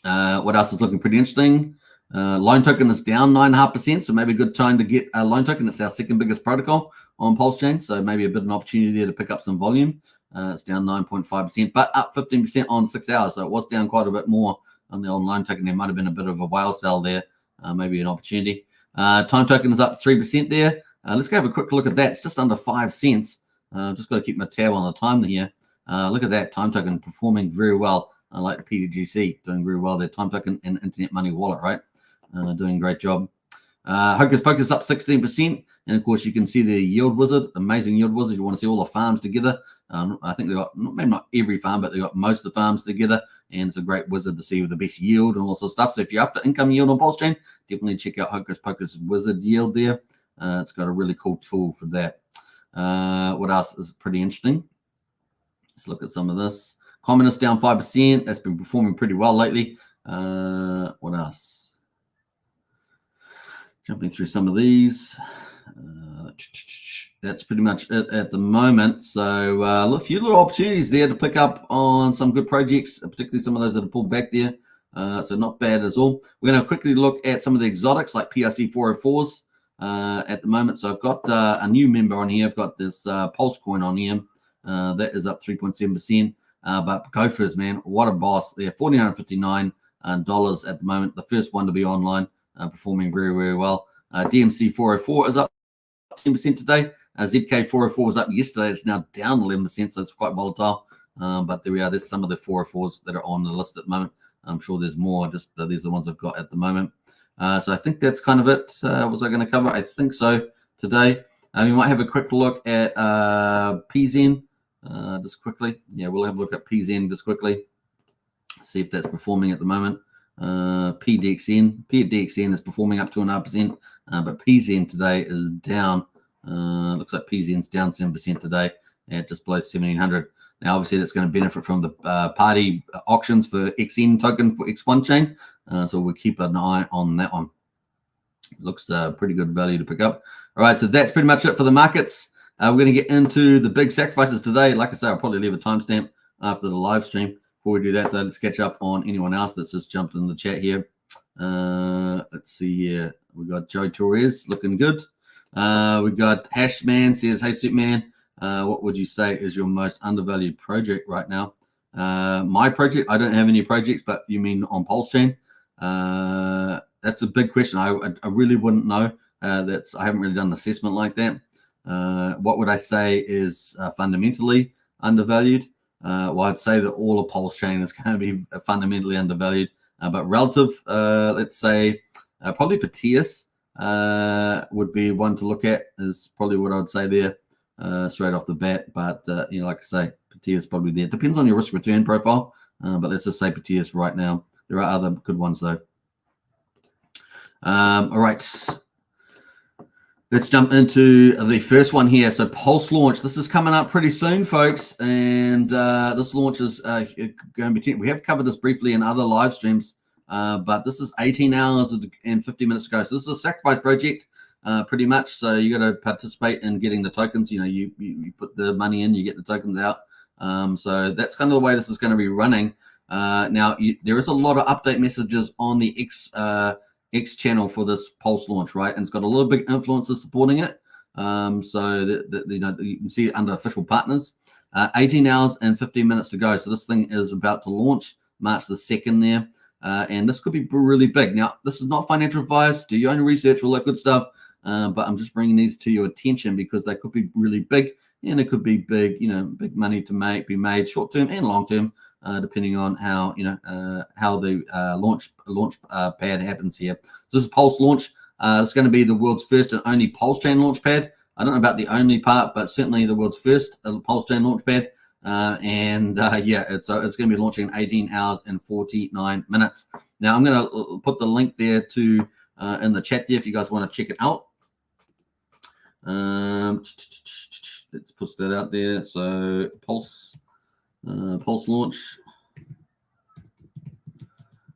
What else is looking pretty interesting? Loan token is down 9.5%, so maybe a good time to get a loan token. It's our second biggest protocol on Pulsechain, so maybe a bit of an opportunity there to pick up some volume. It's down 9.5%, but up 15% on 6 hours, so it was down quite a bit more on the old loan token. There might have been a bit of a whale sell there, maybe an opportunity. Time token is up 3% there. Let's go have a quick look at that. It's just under 5 cents. Just got to keep my tab on the time here. Look at that time token performing very well. I like the PDGC doing very well there. Time token and Internet Money Wallet, right? Doing a great job. Hocus Pocus up 16%. And of course, you can see the yield wizard, amazing yield wizard. You want to see all the farms together. I think they got, maybe not every farm, but they got most of the farms together. And it's a great wizard to see with the best yield and all sorts of stuff. So if you're after income yield on Pulsechain, definitely check out Hocus Pocus wizard yield there. It's got a really cool tool for that. What else is pretty interesting? Let's look at some of this. Communist down 5%. That's been performing pretty well lately. What else? Jumping through some of these. That's pretty much it at the moment. So a few little opportunities there to pick up on some good projects, particularly some of those that have pulled back there. So not bad at all. We're going to quickly look at some of the exotics like PRC 404s at the moment. So I've got a new member on here. I've got this Pulse coin on here. That is up 3.7%. But Gophers, man, what a boss. They're $1,459 at the moment. The first one to be online, performing very well. DMC 404 is up 10% today. ZK 404 was up yesterday. It's now down 11%, so it's quite volatile. But there we are. There's some of the 404s that are on the list at the moment. I'm sure there's more. Just these are the ones I've got at the moment. So I think that's kind of it. Was I going to cover? I think so today. We might have a quick look at PZen just quickly. Yeah, we'll have a look at PZen just quickly. See if that's performing at the moment. PDXN is performing up 2.5%, but PZen today is down. Looks like PZen's down 7% today at just below 1,700. Now, obviously, that's going to benefit from the party auctions for XN token for X1 chain. So we'll keep an eye on that one. Looks pretty good value to pick up. All right, so that's pretty much it for the markets. We're going to get into the big sacrifices today. Like I say, I'll probably leave a timestamp after the live stream. Before we do that, though, let's catch up on anyone else that's just jumped in the chat here. Let's see here. We got Joe Torres looking good. We got Hashman says, "Hey, Suitman, what would you say is your most undervalued project right now?" My project, I don't have any projects, but you mean on Pulsechain? That's a big question. I really wouldn't know. I haven't really done an assessment like that. What would I say is fundamentally undervalued? Well, I'd say that all of Pulsechain is going to be fundamentally undervalued, but relative, let's say probably PDay would be one to look at, is probably what I would say there. straight off the bat. But like I say, PDay is probably there. Depends on your risk return profile. But let's just say PDay right now. There are other good ones though. All right. Let's jump into the first one here. So PulseLaunch, this is coming up pretty soon, folks. And this launch is going to be, we have covered this briefly in other live streams, but this is 18 hours and 50 minutes ago. So this is a sacrifice project, pretty much. So you got to participate in getting the tokens. You put the money in, you get the tokens out. So that's kind of the way this is going to be running. Now, there is a lot of update messages on the X channel for this PulseLaunch, right? And it's got a lot of big influencers supporting it. So you can see it under official partners. 18 hours and 15 minutes to go. So this thing is about to launch March the 2nd there. And this could be really big. Now, this is not financial advice. Do your own research, all that good stuff. But I'm just bringing these to your attention because they could be really big. And it could be big, big money to be made short term and long term. Depending on how how the launch pad happens here. So this is PulseLaunch. It's going to be the world's first and only Pulsechain launch pad. I don't know about the only part, but certainly the world's first Pulsechain launch pad. It's going to be launching in 18 hours and 49 minutes. Now I'm going to put the link there to in the chat there if you guys want to check it out. Let's push that out there. So PulseLaunch,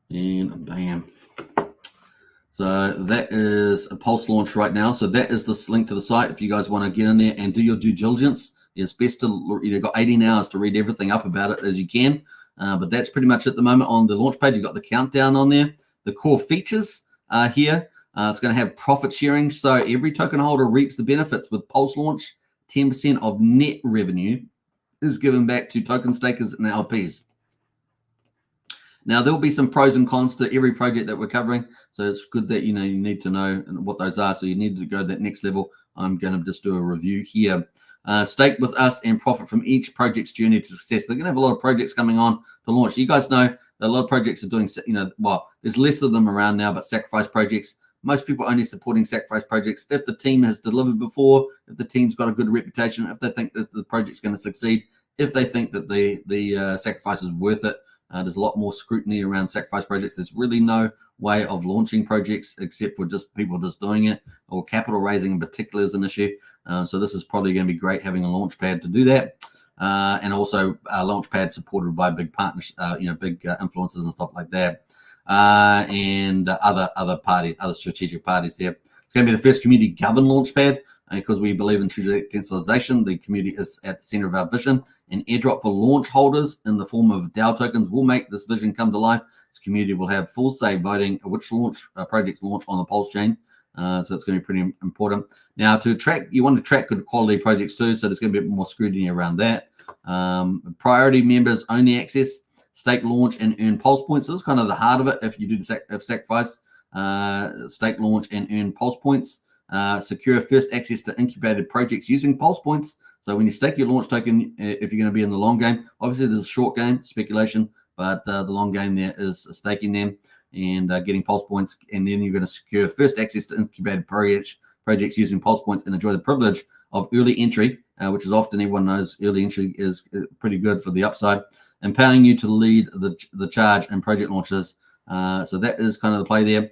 and bam. So that is a PulseLaunch right now. So that is this link to the site. If you guys want to get in there and do your due diligence, it's best to got 18 hours to read everything up about it as you can. But that's pretty much at the moment on the launch page. You've got the countdown on there. The core features are here. It's going to have profit sharing. So every token holder reaps the benefits with PulseLaunch. 10% of net revenue is given back to token stakers and LPs. Now, there will be some pros and cons to every project that we're covering. So it's good that, you need to know what those are. So you need to go that next level. I'm going to just do a review here. Stake with us and profit from each project's journey to success. They're going to have a lot of projects coming on to launch. You guys know that a lot of projects are doing, there's less of them around now, but sacrifice projects. Most people are only supporting sacrifice projects if the team has delivered before, if the team's got a good reputation, if they think that the project's going to succeed, if they think that the sacrifice is worth it. There's a lot more scrutiny around sacrifice projects. There's really no way of launching projects except for just people just doing it, or capital raising in particular is an issue. So this is probably going to be great having a launch pad to do that. And also a launch pad supported by big partners, big influencers and stuff like that. And other parties, other strategic parties there. It's going to be the first community governed launchpad because we believe in true decentralization. The community is at the center of our vision. An airdrop for launch holders in the form of DAO tokens will make this vision come to life. This community will have full say voting which projects launch on the PulseChain. So it's going to be pretty important. Now, you want to track good quality projects too. So there's going to be a bit more scrutiny around that. Priority members only access. Stake, launch, and earn pulse points. So this is kind of the heart of it. If you do the sacrifice, stake, launch, and earn pulse points. Secure first access to incubated projects using pulse points. So when you stake your launch token, if you're going to be in the long game, obviously there's a short game, speculation, but the long game there is staking them and getting pulse points. And then you're going to secure first access to incubated projects using pulse points and enjoy the privilege of early entry, which is often, everyone knows early entry is pretty good for the upside, empowering you to lead the charge in project launches. So that is kind of the play there.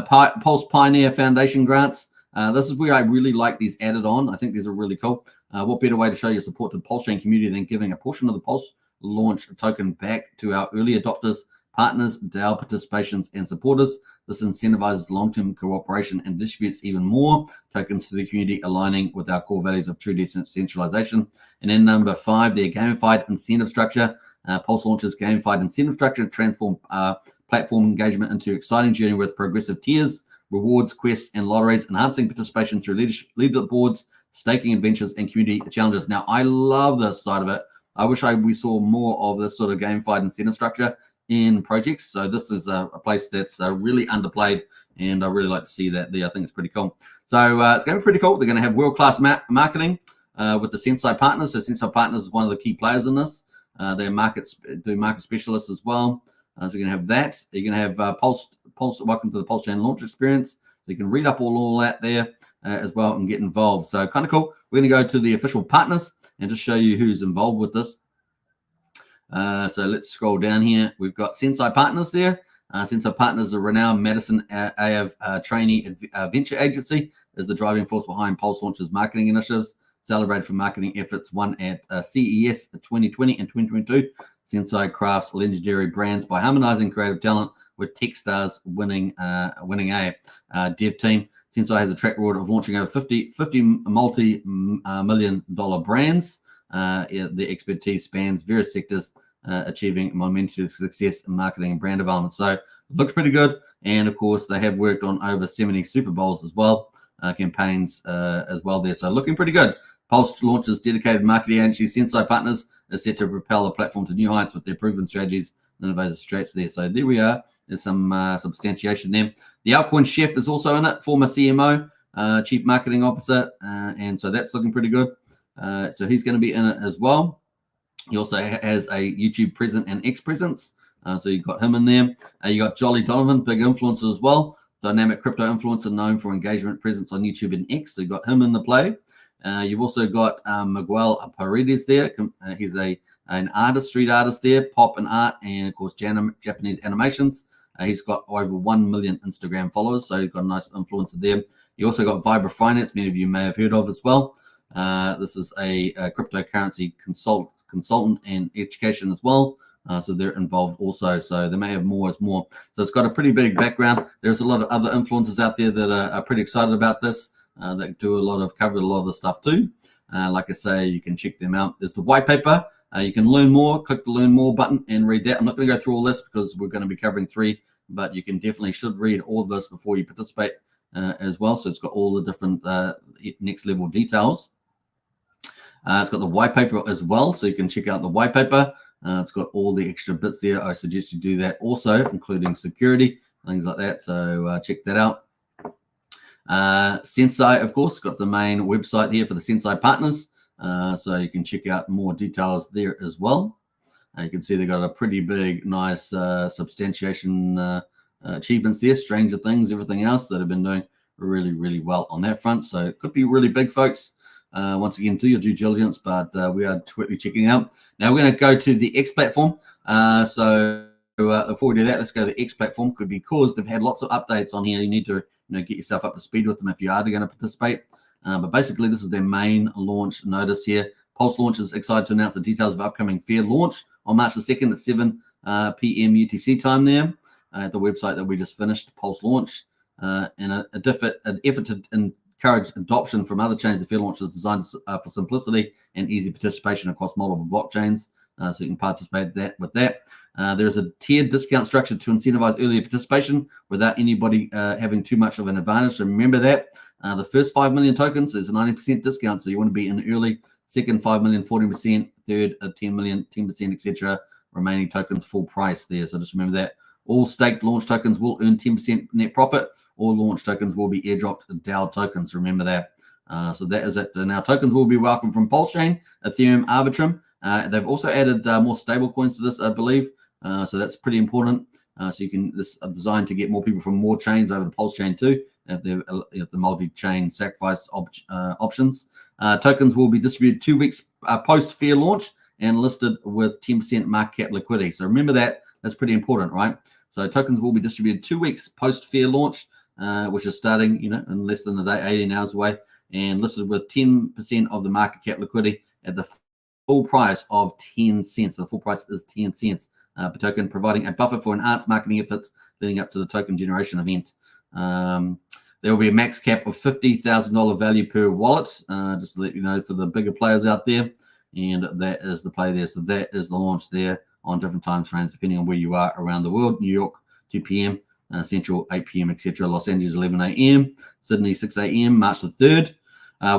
Pulse Pioneer Foundation grants. This is where I really like these added on. I think these are really cool. What better way to show your support to the PulseChain community than giving a portion of the PulseLaunch token back to our early adopters, partners, DAO participations, and supporters. This incentivizes long-term cooperation and distributes even more tokens to the community, aligning with our core values of true decentralization. And then number 5, their gamified incentive structure. PulseLaunch's gamified incentive structure transform platform engagement into exciting journey with progressive tiers, rewards, quests, and lotteries, enhancing participation through leaderboards, staking adventures, and community challenges. Now, I love this side of it. I wish we saw more of this sort of gamified incentive structure in projects. So this is a place that's really underplayed, and I really like to see that there. I think it's pretty cool. So it's going to be pretty cool. They're going to have world-class marketing with the Sensei Partners. So Sensei Partners is one of the key players in this. They do market specialists as well. So you're going to have that. You're going to have Pulse. Welcome to the PulseChain launch experience. So you can read up all that there. as well and get involved. So kind of cool. We're going to go to the official partners and just show you who's involved with this. So let's scroll down here. We've got Sensei Partners there. Sensei Partners, a renowned Madison AF trainee venture agency, is the driving force behind PulseLaunch's marketing initiatives, celebrated for marketing efforts won at CES 2020 and 2022. Sensei crafts legendary brands by harmonizing creative talent with tech stars winning a dev team. Sensei has a track record of launching over 50 multi-million dollar brands. The expertise spans various sectors, achieving momentous success in marketing and brand development. So it looks pretty good. And of course, they have worked on over 70 Super Bowls as well, campaigns as well there. So looking pretty good. PulseLaunch's dedicated marketing agency, Sensei Partners, is set to propel the platform to new heights with their proven strategies and innovative strategies there. So there we are. There's some substantiation there. The Altcoin Chef is also in it, former CMO, Chief Marketing Officer, and so that's looking pretty good. So he's going to be in it as well. He also has a YouTube presence and X presence. So you've got him in there. You got Jolly Donovan, big influencer as well. Dynamic crypto influencer known for engagement presence on YouTube and X. So you've got him in the play. You've also got Miguel Paredes there. He's an artist, street artist there, pop and art, and of course Japanese animations. He's got over 1 million Instagram followers, so he's got a nice influencer there. You also got Vibra Finance, many of you may have heard of as well. This is a cryptocurrency consultant and education as well. So they're involved also. So they may have more as more. So it's got a pretty big background. There's a lot of other influencers out there that are pretty excited about this. That do cover a lot of the stuff too. Like I say, you can check them out. There's the white paper. You can learn more. Click the learn more button and read that. I'm not going to go through all this because we're going to be covering 3, but you can definitely should read all of this before you participate as well. So it's got all the different next level details. It's got the white paper as well, so you can check out the white paper. It's got all the extra bits there. I suggest you do that also, including security, things like that. So check that out. Sensei, of course, got the main website here for the Sensei Partners. So you can check out more details there as well. You can see they got a pretty big, nice substantiation achievements there, Stranger Things, everything else that have been doing really, really well on that front. So it could be really big, folks. Once again, do your due diligence, but we are quickly checking out. Now we're going to go to the X platform. So before we do that, let's go to the X platform because they've had lots of updates on here. You need to get yourself up to speed with them if you are going to participate. But basically, this is their main launch notice here. PulseLaunch is excited to announce the details of upcoming fair launch on March the 2nd at 7 p.m. UTC time there at the website that we just finished, PulseLaunch. And an effort to encourage adoption from other chains, the fair launch is designed for simplicity and easy participation across multiple blockchains. So you can participate with that. There's a tiered discount structure to incentivize earlier participation without anybody having too much of an advantage. So remember that. The first 5 million tokens is a 90% discount. So you want to be in early, second 5 million, 40%, third 10 million, 10%, etc. Remaining tokens full price there. So just remember that. All staked launch tokens will earn 10% net profit. All launch tokens will be airdropped DAO tokens. Remember that. So that is it. Now tokens will be welcome from Pulsechain, Ethereum, Arbitrum. They've also added more stable coins to this, I believe. So that's pretty important. So you can, this is designed to get more people from more chains over to Pulsechain too. The multi-chain sacrifice options. Tokens will be distributed 2 weeks post fair launch and listed with 10% market cap liquidity. So remember that. That's pretty important, right? So tokens will be distributed 2 weeks post fair launch, which is starting, in less than a day, 18 hours away, and listed with 10% of the market cap liquidity at the full price of 10 cents. The full price is 10 cents per token, providing a buffer for enhanced marketing efforts leading up to the token generation event. There will be a max cap of $50,000 value per wallet, just to let you know, for the bigger players out there. And that is the play there. So that is the launch there on different time frames, depending on where you are around the world. New York, 2 p.m., Central, 8 p.m., etc. Los Angeles, 11 a.m., Sydney, 6 a.m., March the 3rd.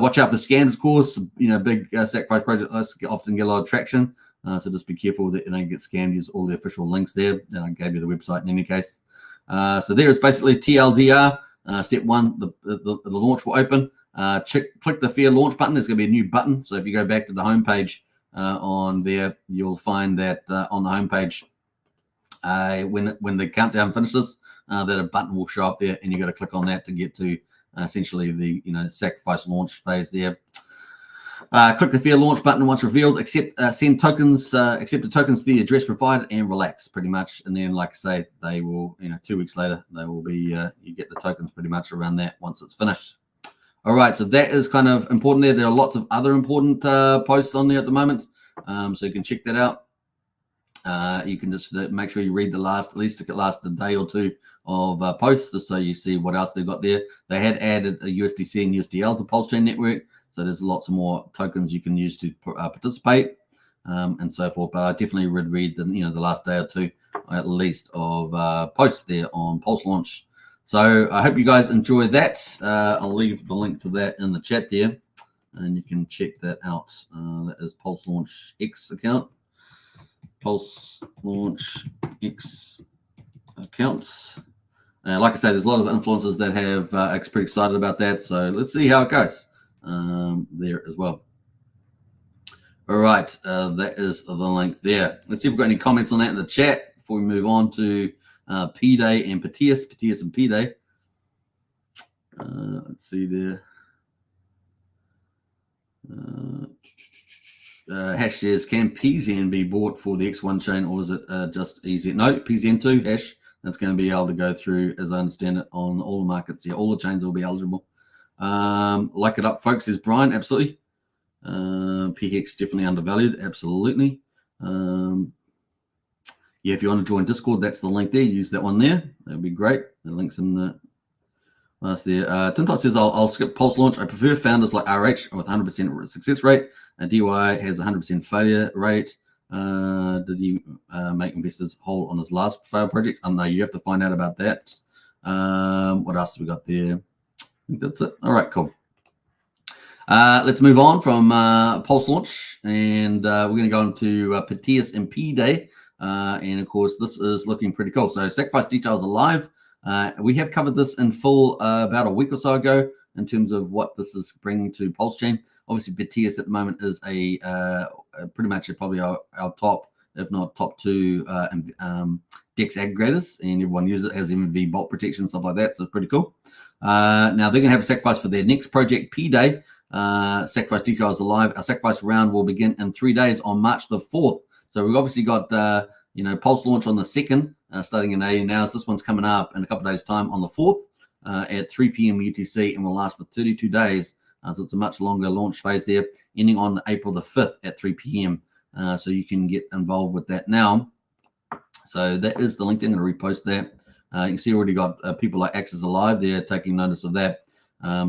Watch out for scams, of course. Big sacrifice projects often get a lot of traction. So just be careful that you don't get scammed. Use all the official links there. And I gave you the website in any case. So there is basically TLDR. Step 1, the launch will open. Click the fair launch button. There's going to be a new button. So if you go back to the homepage on there, you'll find that on the homepage, when the countdown finishes, that a button will show up there, and you got to click on that to get to essentially the sacrifice launch phase there. Click the fair launch button once revealed. Send tokens, accepted tokens to the address provided, and relax pretty much. And then, like I say, they will, 2 weeks later, they will be, you get the tokens pretty much around that once it's finished. All right, so that is kind of important there. There are lots of other important posts on there at the moment, so you can check that out. You can just make sure you read at least the last day or two of posts, just so you see what else they've got there. They had added a USDC and USDL to Pulsechain network. So there's lots of more tokens you can use to participate and so forth. But I definitely would read the last day or two at least of posts there on PulseLaunch. So I hope you guys enjoy that. I'll leave the link to that in the chat there, and you can check that out. That is PulseLaunch X account. PulseLaunch X accounts. Like I say, there's a lot of influencers that have pretty excited about that. So let's see how it goes there as well. All right, that is the link there. Let's see if we've got any comments on that in the chat before we move on to PDay and Petius and PDay. Let's see there. Hash says, can PZN be bought for the X1 chain, or is it just easy? No, PZN2 hash. That's going to be able to go through, as I understand it, on all the markets. Yeah, all the chains will be eligible. Like it up, folks, says Brian. Absolutely. PHEX definitely undervalued. Absolutely. Yeah, if you want to join Discord, that's the link there. Use that one there. That would be great. The link's in the last there. Tintot says, I'll skip PulseLaunch. I prefer founders like RH with 100% success rate. DY has 100% failure rate. Did he make investors hold on his last failed projects? I don't know. You have to find out about that. What else have we got there? I think that's it. All right, cool. Let's move on from PulseLaunch, and we're going to go into Petius and PDay. And of course, this is looking pretty cool. So sacrifice details are live. We have covered this in full about a week or so ago in terms of what this is bringing to Pulsechain. Obviously, Petius at the moment is a pretty much probably our top, if not top two DEX aggregators, and everyone uses it, has MV bolt protection, stuff like that. So it's pretty cool. Now they're going to have a sacrifice for their next project, PDay. Sacrifice details are live. Our sacrifice round will begin in 3 days on March the 4th. So we've obviously got PulseLaunch on the 2nd, starting in 18 hours. This one's coming up in a couple of days' time on the 4th at 3 p.m. UTC, and will last for 32 days. So it's a much longer launch phase there, ending on April the 5th at 3 p.m. So you can get involved with that now. So that is the link. I'm going to repost that. You can see already got people like Axis Alive there taking notice of that.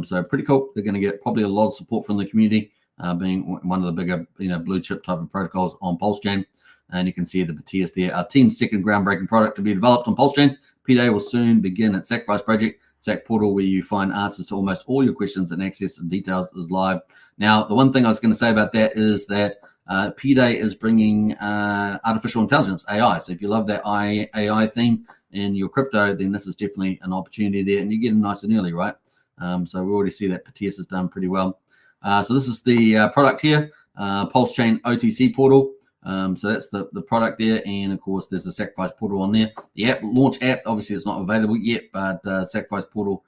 So pretty cool. They're going to get probably a lot of support from the community, being one of the bigger, blue chip type of protocols on Pulsechain. And you can see the Petius there. Our team's second groundbreaking product to be developed on Pulsechain. PDay will soon begin its Sacrifice project. Sac portal, where you find answers to almost all your questions and access to details, is live. Now, the one thing I was going to say about that is that PDay is bringing artificial intelligence, AI. So if you love that AI theme in your crypto, then this is definitely an opportunity there, and you get them nice and early, right? So we already see that Petius has done pretty well. So this is the product here, Pulsechain OTC portal. So that's the product there, and of course there's a sacrifice portal on there. The launch app, obviously it's not available yet, but sacrifice portal,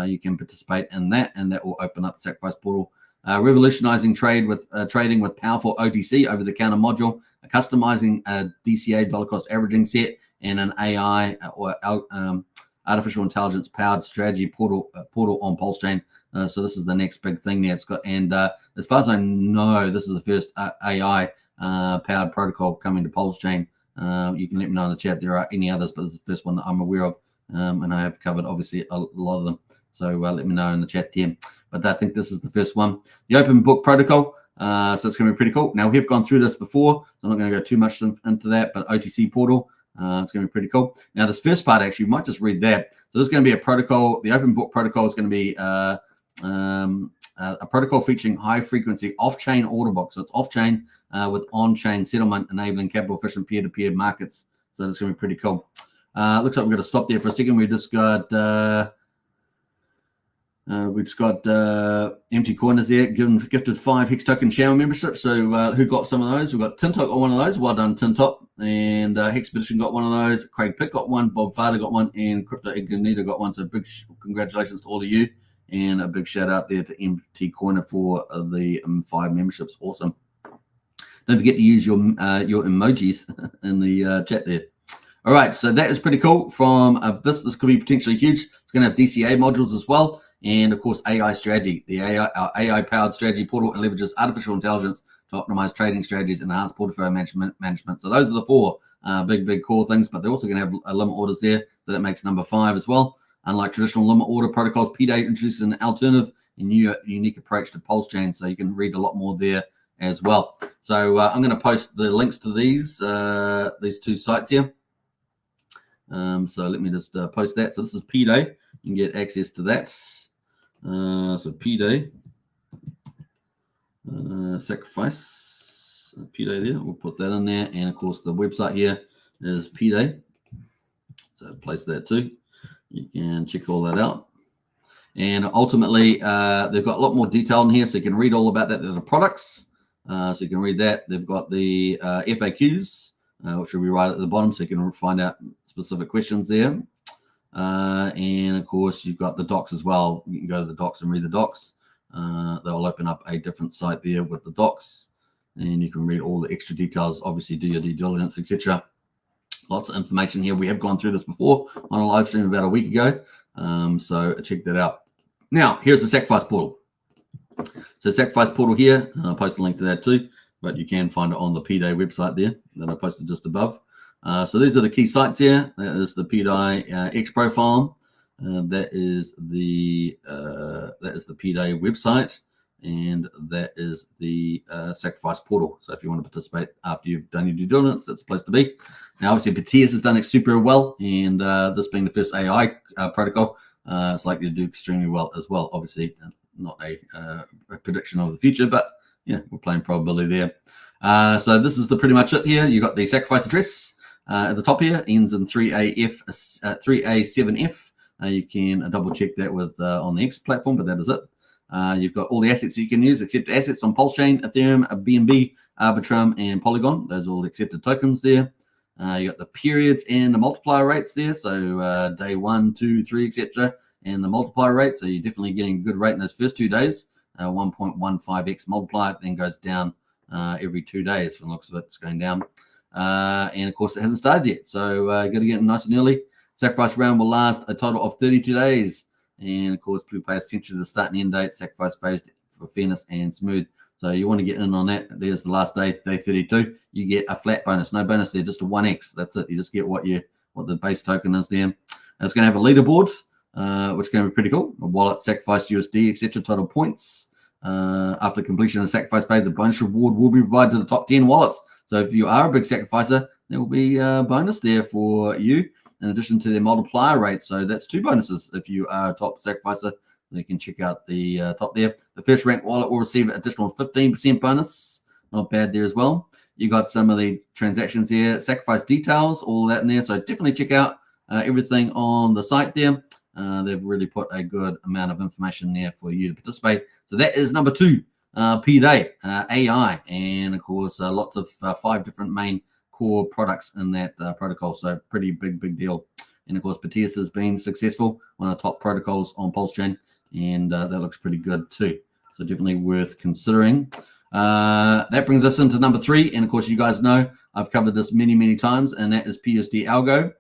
you can participate in that, and that will open up sacrifice portal. Revolutionizing trading with powerful OTC over-the-counter module, customizing a DCA dollar cost averaging set, and an AI or artificial intelligence powered strategy portal on Pulsechain. So this is the next big thing there. It's got, and as far as I know, this is the first AI powered protocol coming to Pulsechain. You can let me know in the chat if there are any others, but this is the first one that I'm aware of, and I have covered obviously a lot of them. So let me know in the chat here. But I think this is the first one. The open book protocol. So it's going to be pretty cool. Now we've gone through this before, so I'm not going to go too much into that. But OTC portal, it's going to be pretty cool. Now this first part, actually, you might just read that. So this is going to be a protocol. The open book protocol is going to be a protocol featuring high frequency off-chain order book. So it's off-chain with on-chain settlement, enabling capital efficient peer-to-peer markets. So that's going to be pretty cool. Looks like we're going to stop there for a second. We just got empty corners there, gifted 5 Hex Token channel memberships. So who got some of those? We've got Tintot got one of those. Well done, Tintot. And Hexpedition got one of those. Craig Pitt got one. Bob Farder got one. And Crypto Incognito got one. So big congratulations to all of you. And a big shout out there to MT Coiner for the 5 memberships. Awesome. Don't forget to use your emojis in the chat there. All right, so that is pretty cool. From this could be potentially huge. It's going to have DCA modules as well, and of course AI strategy. Our AI powered strategy portal leverages artificial intelligence to optimize trading strategies and enhance portfolio management. So those are the 4 big core things, but they're also going to have limit orders there, so that makes number 5 as well. Unlike traditional limit order protocols, PDay introduces an alternative and unique approach to Pulsechain, so you can read a lot more there as well. So I'm going to post the links to these 2 sites here. So let me just post that. So this is PDay. You can get access to that. So PDay Sacrifice. PDay there. We'll put that in there. And of course, the website here is PDay. So place that too. You can check all that out. And ultimately, they've got a lot more detail in here, so you can read all about that. They're the products. So you can read that. They've got the FAQs, which will be right at the bottom, so you can find out specific questions there. And of course, you've got the docs as well. You can go to the docs and read the docs. They'll open up a different site there with the docs, and you can read all the extra details. Obviously, do your due diligence, etc. Lots of information here. We have gone through this before on a live stream about a week ago. So check that out. Now, here's the Sacrifice portal. So Sacrifice portal here, I'll post a link to that too, but you can find it on the PDay website there that I posted just above. So these are the key sites here. That is the PDay X profile. That is the PDay website, and that is the Sacrifice portal. So if you want to participate after you've done your due diligence, that's the place to be. Now, obviously, PTS has done it super well, and this being the first AI protocol, it's likely to do extremely well as well. Obviously, not a prediction of the future, but yeah, we're playing probability there. So this is pretty much it here. You got the Sacrifice address at the top here, ends in 3A7F. You can double check that with on the X platform, but that is it. You've got all the assets you can use, accepted assets on Pulsechain, Ethereum, BNB, Arbitrum, and Polygon. Those are all accepted tokens there. You got the periods and the multiplier rates there. So day 1, 2, 3, etc. And the multiplier rate. So you're definitely getting a good rate in those first 2 days. 1.15x multiplier, then goes down every 2 days. From the looks of it, it's going down. And of course, it hasn't started yet. So got to get nice and early. Sacrifice round will last a total of 32 days. And of course, please pay attention to the start and end date, sacrifice phase for fairness and smooth. So you want to get in on that. There's the last day, day 32. You get a flat bonus, no bonus there, just a 1x. That's it. You just get what the base token is there. And it's going to have a leaderboard, which is going to be pretty cool. A wallet, sacrifice, USD, etc. Total points. After completion of the sacrifice phase, the bonus reward will be provided to the top 10 wallets. So if you are a big sacrificer, there will be a bonus there for you, in addition to their multiplier rate. So that's 2 bonuses if you are a top sacrificer. You can check out the top there. The first rank wallet will receive an additional 15% bonus. Not bad there as well. You got some of the transactions here, sacrifice details, all that in there. So definitely check out everything on the site there. They've really put a good amount of information there for you to participate. So that is number 2, PDay AI. And of course, lots of 5 different main core products in that protocol. So pretty big deal. And of course, PTS has been successful, one of the top protocols on Pulsechain, and that looks pretty good too. So definitely worth considering. That brings us into number 3. And of course, you guys know I've covered this many times, and that is PSD Algo.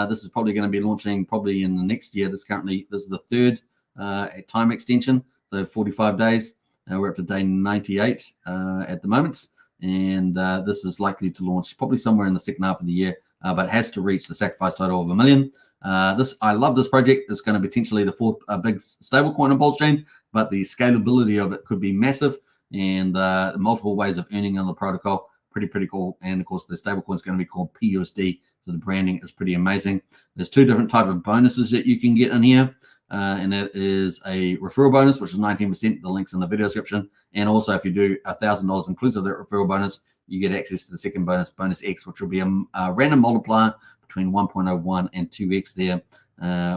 This is probably going to be launching probably in the next year. This is the 3rd time extension, so 45 days. We're up to day 98 at the moment. And this is likely to launch probably somewhere in the second half of the year, but it has to reach the sacrifice total of 1 million. I love this project. It's going to be potentially the 4th big stablecoin on Pulsechain, but the scalability of it could be massive, and multiple ways of earning on the protocol. Pretty cool. And of course, the stablecoin is going to be called PUSD, so the branding is pretty amazing. There's 2 different types of bonuses that you can get in here. And that is a referral bonus, which is 19%. The link's in the video description. And also, if you do $1,000 inclusive of that referral bonus, you get access to the second bonus, bonus X, which will be a random multiplier between 1.01 and 2x there,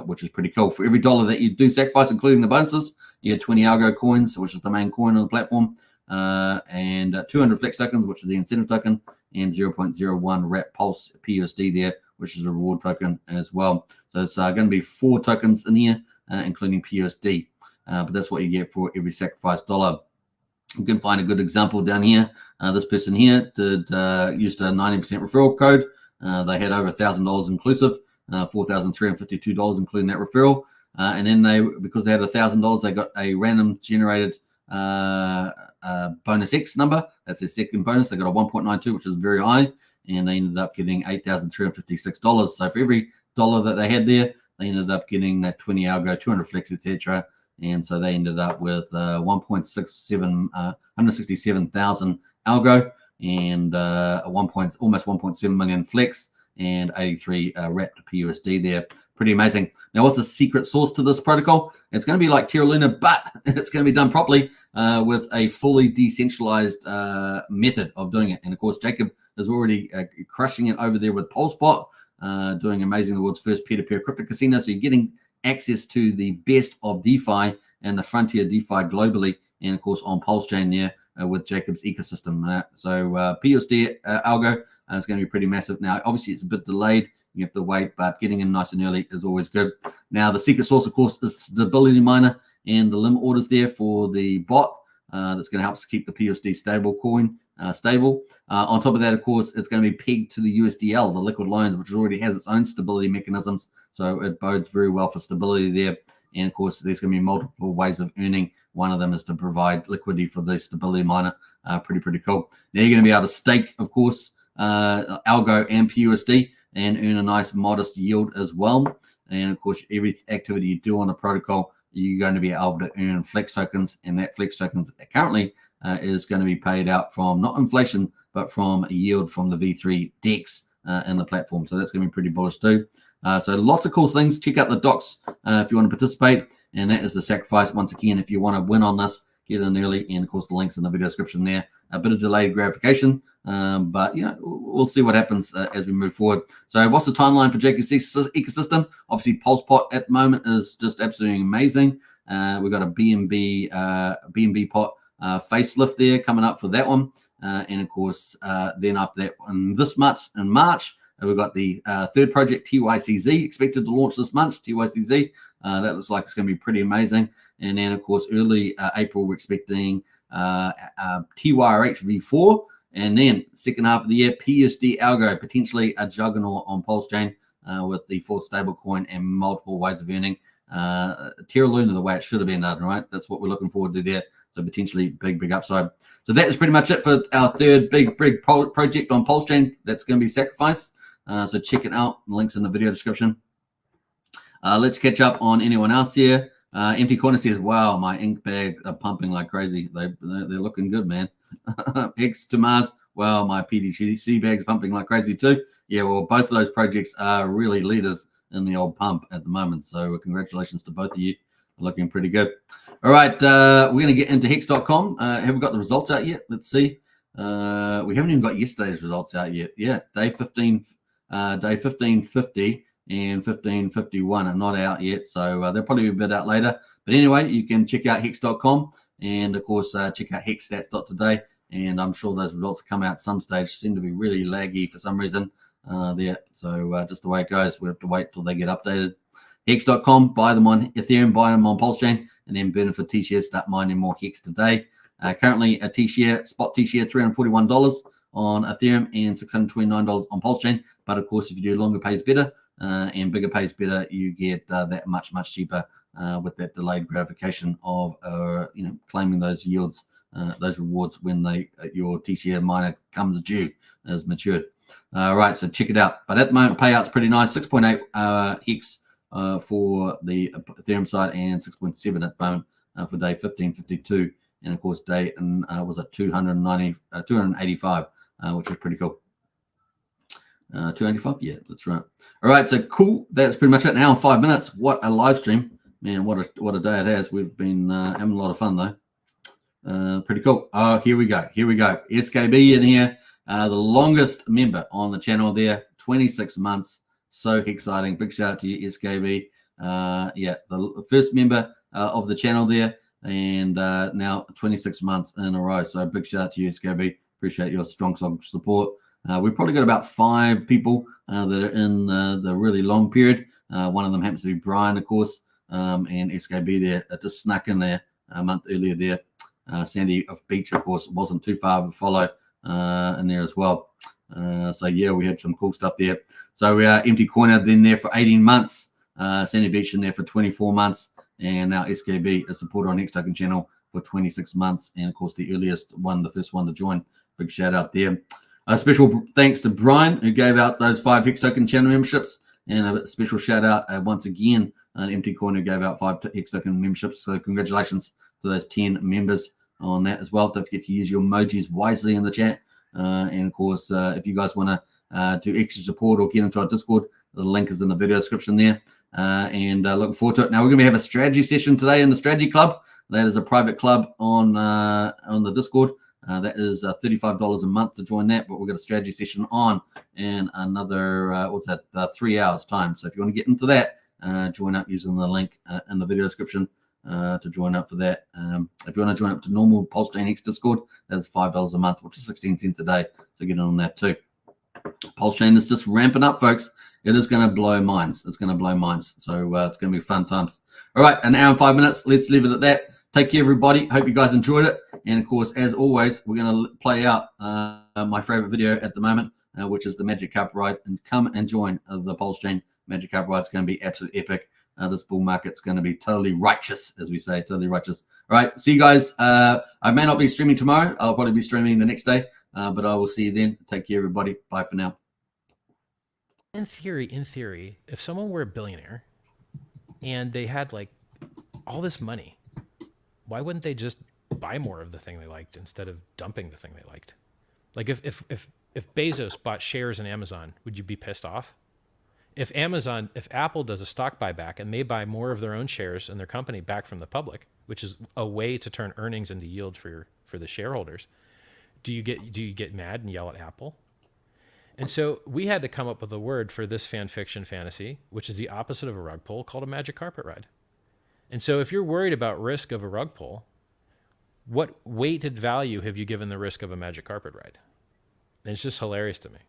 which is pretty cool. For every $1 that you do sacrifice, including the bonuses, you get 20 Algo coins, which is the main coin on the platform, and 200 Flex tokens, which is the incentive token, and 0.01 Wrap Pulse PUSD there, which is a reward token as well. So it's going to be 4 tokens in here, including PUSD. but that's what you get for every sacrificed dollar. You can find a good example down here. This person here used a 90% referral code. They had over $1,000 inclusive, $4,352 including that referral. And then because they had $1,000, they got a random generated bonus X number. That's their second bonus. They got a 1.92, which is very high, and they ended up getting $8,356. So for every dollar that they had there, they ended up getting that 20 algo, 200 flex, etc. And so they ended up with 167,000 algo and almost 1.7 million flex and 83 wrapped PUSD there. Pretty amazing. Now, what's the secret sauce to this protocol? It's going to be like Terra Luna, but it's going to be done properly with a fully decentralized method of doing it. And of course, Jacob is already crushing it over there with Pulsepot, doing amazing, the world's first peer-to-peer crypto casino. So you're getting access to the best of DeFi and the frontier DeFi globally, and of course on Pulsechain there with Jacob's ecosystem. So PSD Algo is going to be pretty massive. Now, obviously, it's a bit delayed. You have to wait, but getting in nice and early is always good. Now, the secret sauce, of course, is stability miner and the limit orders there for the bot. That's going to help us keep the PUSD stable coin stable. On top of that, of course, it's going to be pegged to the USDL, the liquid loans, which already has its own stability mechanisms. So it bodes very well for stability there. And of course, there's going to be multiple ways of earning. One of them is to provide liquidity for the stability miner. Pretty cool. Now you're going to be able to stake, of course, Algo and PUSD and earn a nice modest yield as well. And of course, every activity you do on the protocol, you're going to be able to earn flex tokens, and that flex tokens currently is going to be paid out from not inflation, but from a yield from the V3 DEX in the platform. So that's going to be pretty bullish too. So lots of cool things. Check out the docs if you want to participate. And that is the sacrifice. Once again, if you want to win on this, get in early. And of course, the links in the video description there. A bit of delayed gratification, but you know, we'll see what happens as we move forward. So what's the timeline for Jacob's ecosystem? Obviously, Pulsepot at the moment is just absolutely amazing. We've got a BNB pot facelift there coming up for that one. And of course, then after that, in March, we've got the third project, TYCZ, expected to launch this month, TYCZ. That looks like it's going to be pretty amazing. And then, of course, early April, we're expecting TYRH V4. And then second half of the year, PSD Algo, potentially a juggernaut on Pulsechain with the fourth stable coin and multiple ways of earning. Terra Luna the way it should have been done, right? That's what we're looking forward to there. So potentially big upside. So that is pretty much it for our third big project on Pulsechain. That's going to be Sacrifice. So check it out. Links in the video description. Let's catch up on anyone else here. Empty Corner says, wow, my ink bags are pumping like crazy. They're looking good, man. Hex to Mars, well, my PDC bags pumping like crazy too. Yeah, well, both of those projects are really leaders in the old pump at the moment. So congratulations to both of you. Looking pretty good. All right, we're going to get into Hex.com. Have we got the results out yet? Let's see. We haven't even got yesterday's results out yet. Yeah, day 1550 and 1551 are not out yet. So they'll probably be a bit out later. But anyway, you can check out Hex.com and, of course, check out hexstats.today. And I'm sure those results come out at some stage. Seem to be really laggy for some reason there. So just the way it goes. We have to wait till they get updated. Hex.com, buy them on Ethereum, buy them on Pulsechain, and then burn for T-shares, start mining more Hex today. Currently, a T-share, spot T-share, $341 on Ethereum and $629 on Pulsechain. But of course, if you do longer pays better and bigger pays better, you get that much cheaper with that delayed gratification of claiming those yields, those rewards when your T-share miner comes due, as matured. Right, so check it out. But at the moment, payout's pretty nice, 6.8 Hex for the Ethereum side and 6.7 at the moment for day 1552. And of course, day was at 285, which is pretty cool. 285, yeah, that's right. All right, so cool. That's pretty much it. Now in 5 minutes. What a live stream, man! What a day it has. We've been having a lot of fun though. Pretty cool. Oh, here we go. SKB in here, the longest member on the channel there, 26 months. So exciting. Big shout out to you, SKB. Yeah, the first member of the channel there, and now 26 months in a row. So big shout out to you, SKB. Appreciate your strong support. We've probably got about 5 people that are in the really long period. One of them happens to be Brian, of course. and SKB there just snuck in there a month earlier there. Sandy of Beach, of course, wasn't too far of a follow in there as well. So yeah, we had some cool stuff there. So we are Empty Coin have been there for 18 months. Sandy Beach in there for 24 months. And now SKB is supported on Hex Token channel for 26 months. And of course, the earliest one, the first one to join. Big shout out there. A special thanks to Brian, who gave out those 5 Hex Token channel memberships. And a special shout out once again, Empty Coin, who gave out 5 Hex Token memberships. So congratulations to those 10 members on that as well. Don't forget to use your emojis wisely in the chat. And of course, if you guys want to do extra support or get into our Discord, the link is in the video description there. And looking forward to it. Now we're going to have a strategy session today in the Strategy Club. That is a private club on the Discord. That is $35 a month to join that. But we've got a strategy session on in another 3 hours time. So if you want to get into that, join up using the link in the video description to join up for that. If you want to join up to normal Pulsechain X Discord, that's $5 a month, which is 16 cents a day. So get on that too. Pulsechain is just ramping up, folks. It is going to blow minds. It's going to blow minds. So it's going to be fun times. All right, an hour and 5 minutes. Let's leave it at that. Take care, everybody. Hope you guys enjoyed it. And of course, as always, we're going to play out my favorite video at the moment, which is the Magic Carpet Ride. And come and join the Pulsechain Magic Carpet Ride. It's going to be absolutely epic. This bull market's going to be totally righteous, as we say, totally righteous. All right, see you guys. I may not be streaming tomorrow. I'll probably be streaming the next day, but I will see you then. Take care, everybody. Bye for now. In theory, if someone were a billionaire and they had like all this money, why wouldn't they just buy more of the thing they liked instead of dumping the thing they liked? Like if Bezos bought shares in Amazon, would you be pissed off? If Apple does a stock buyback and they buy more of their own shares in their company back from the public, which is a way to turn earnings into yield for the shareholders, do you get mad and yell at Apple? And so we had to come up with a word for this fan fiction fantasy, which is the opposite of a rug pull, called a magic carpet ride. And so if you're worried about risk of a rug pull, what weighted value have you given the risk of a magic carpet ride? And it's just hilarious to me.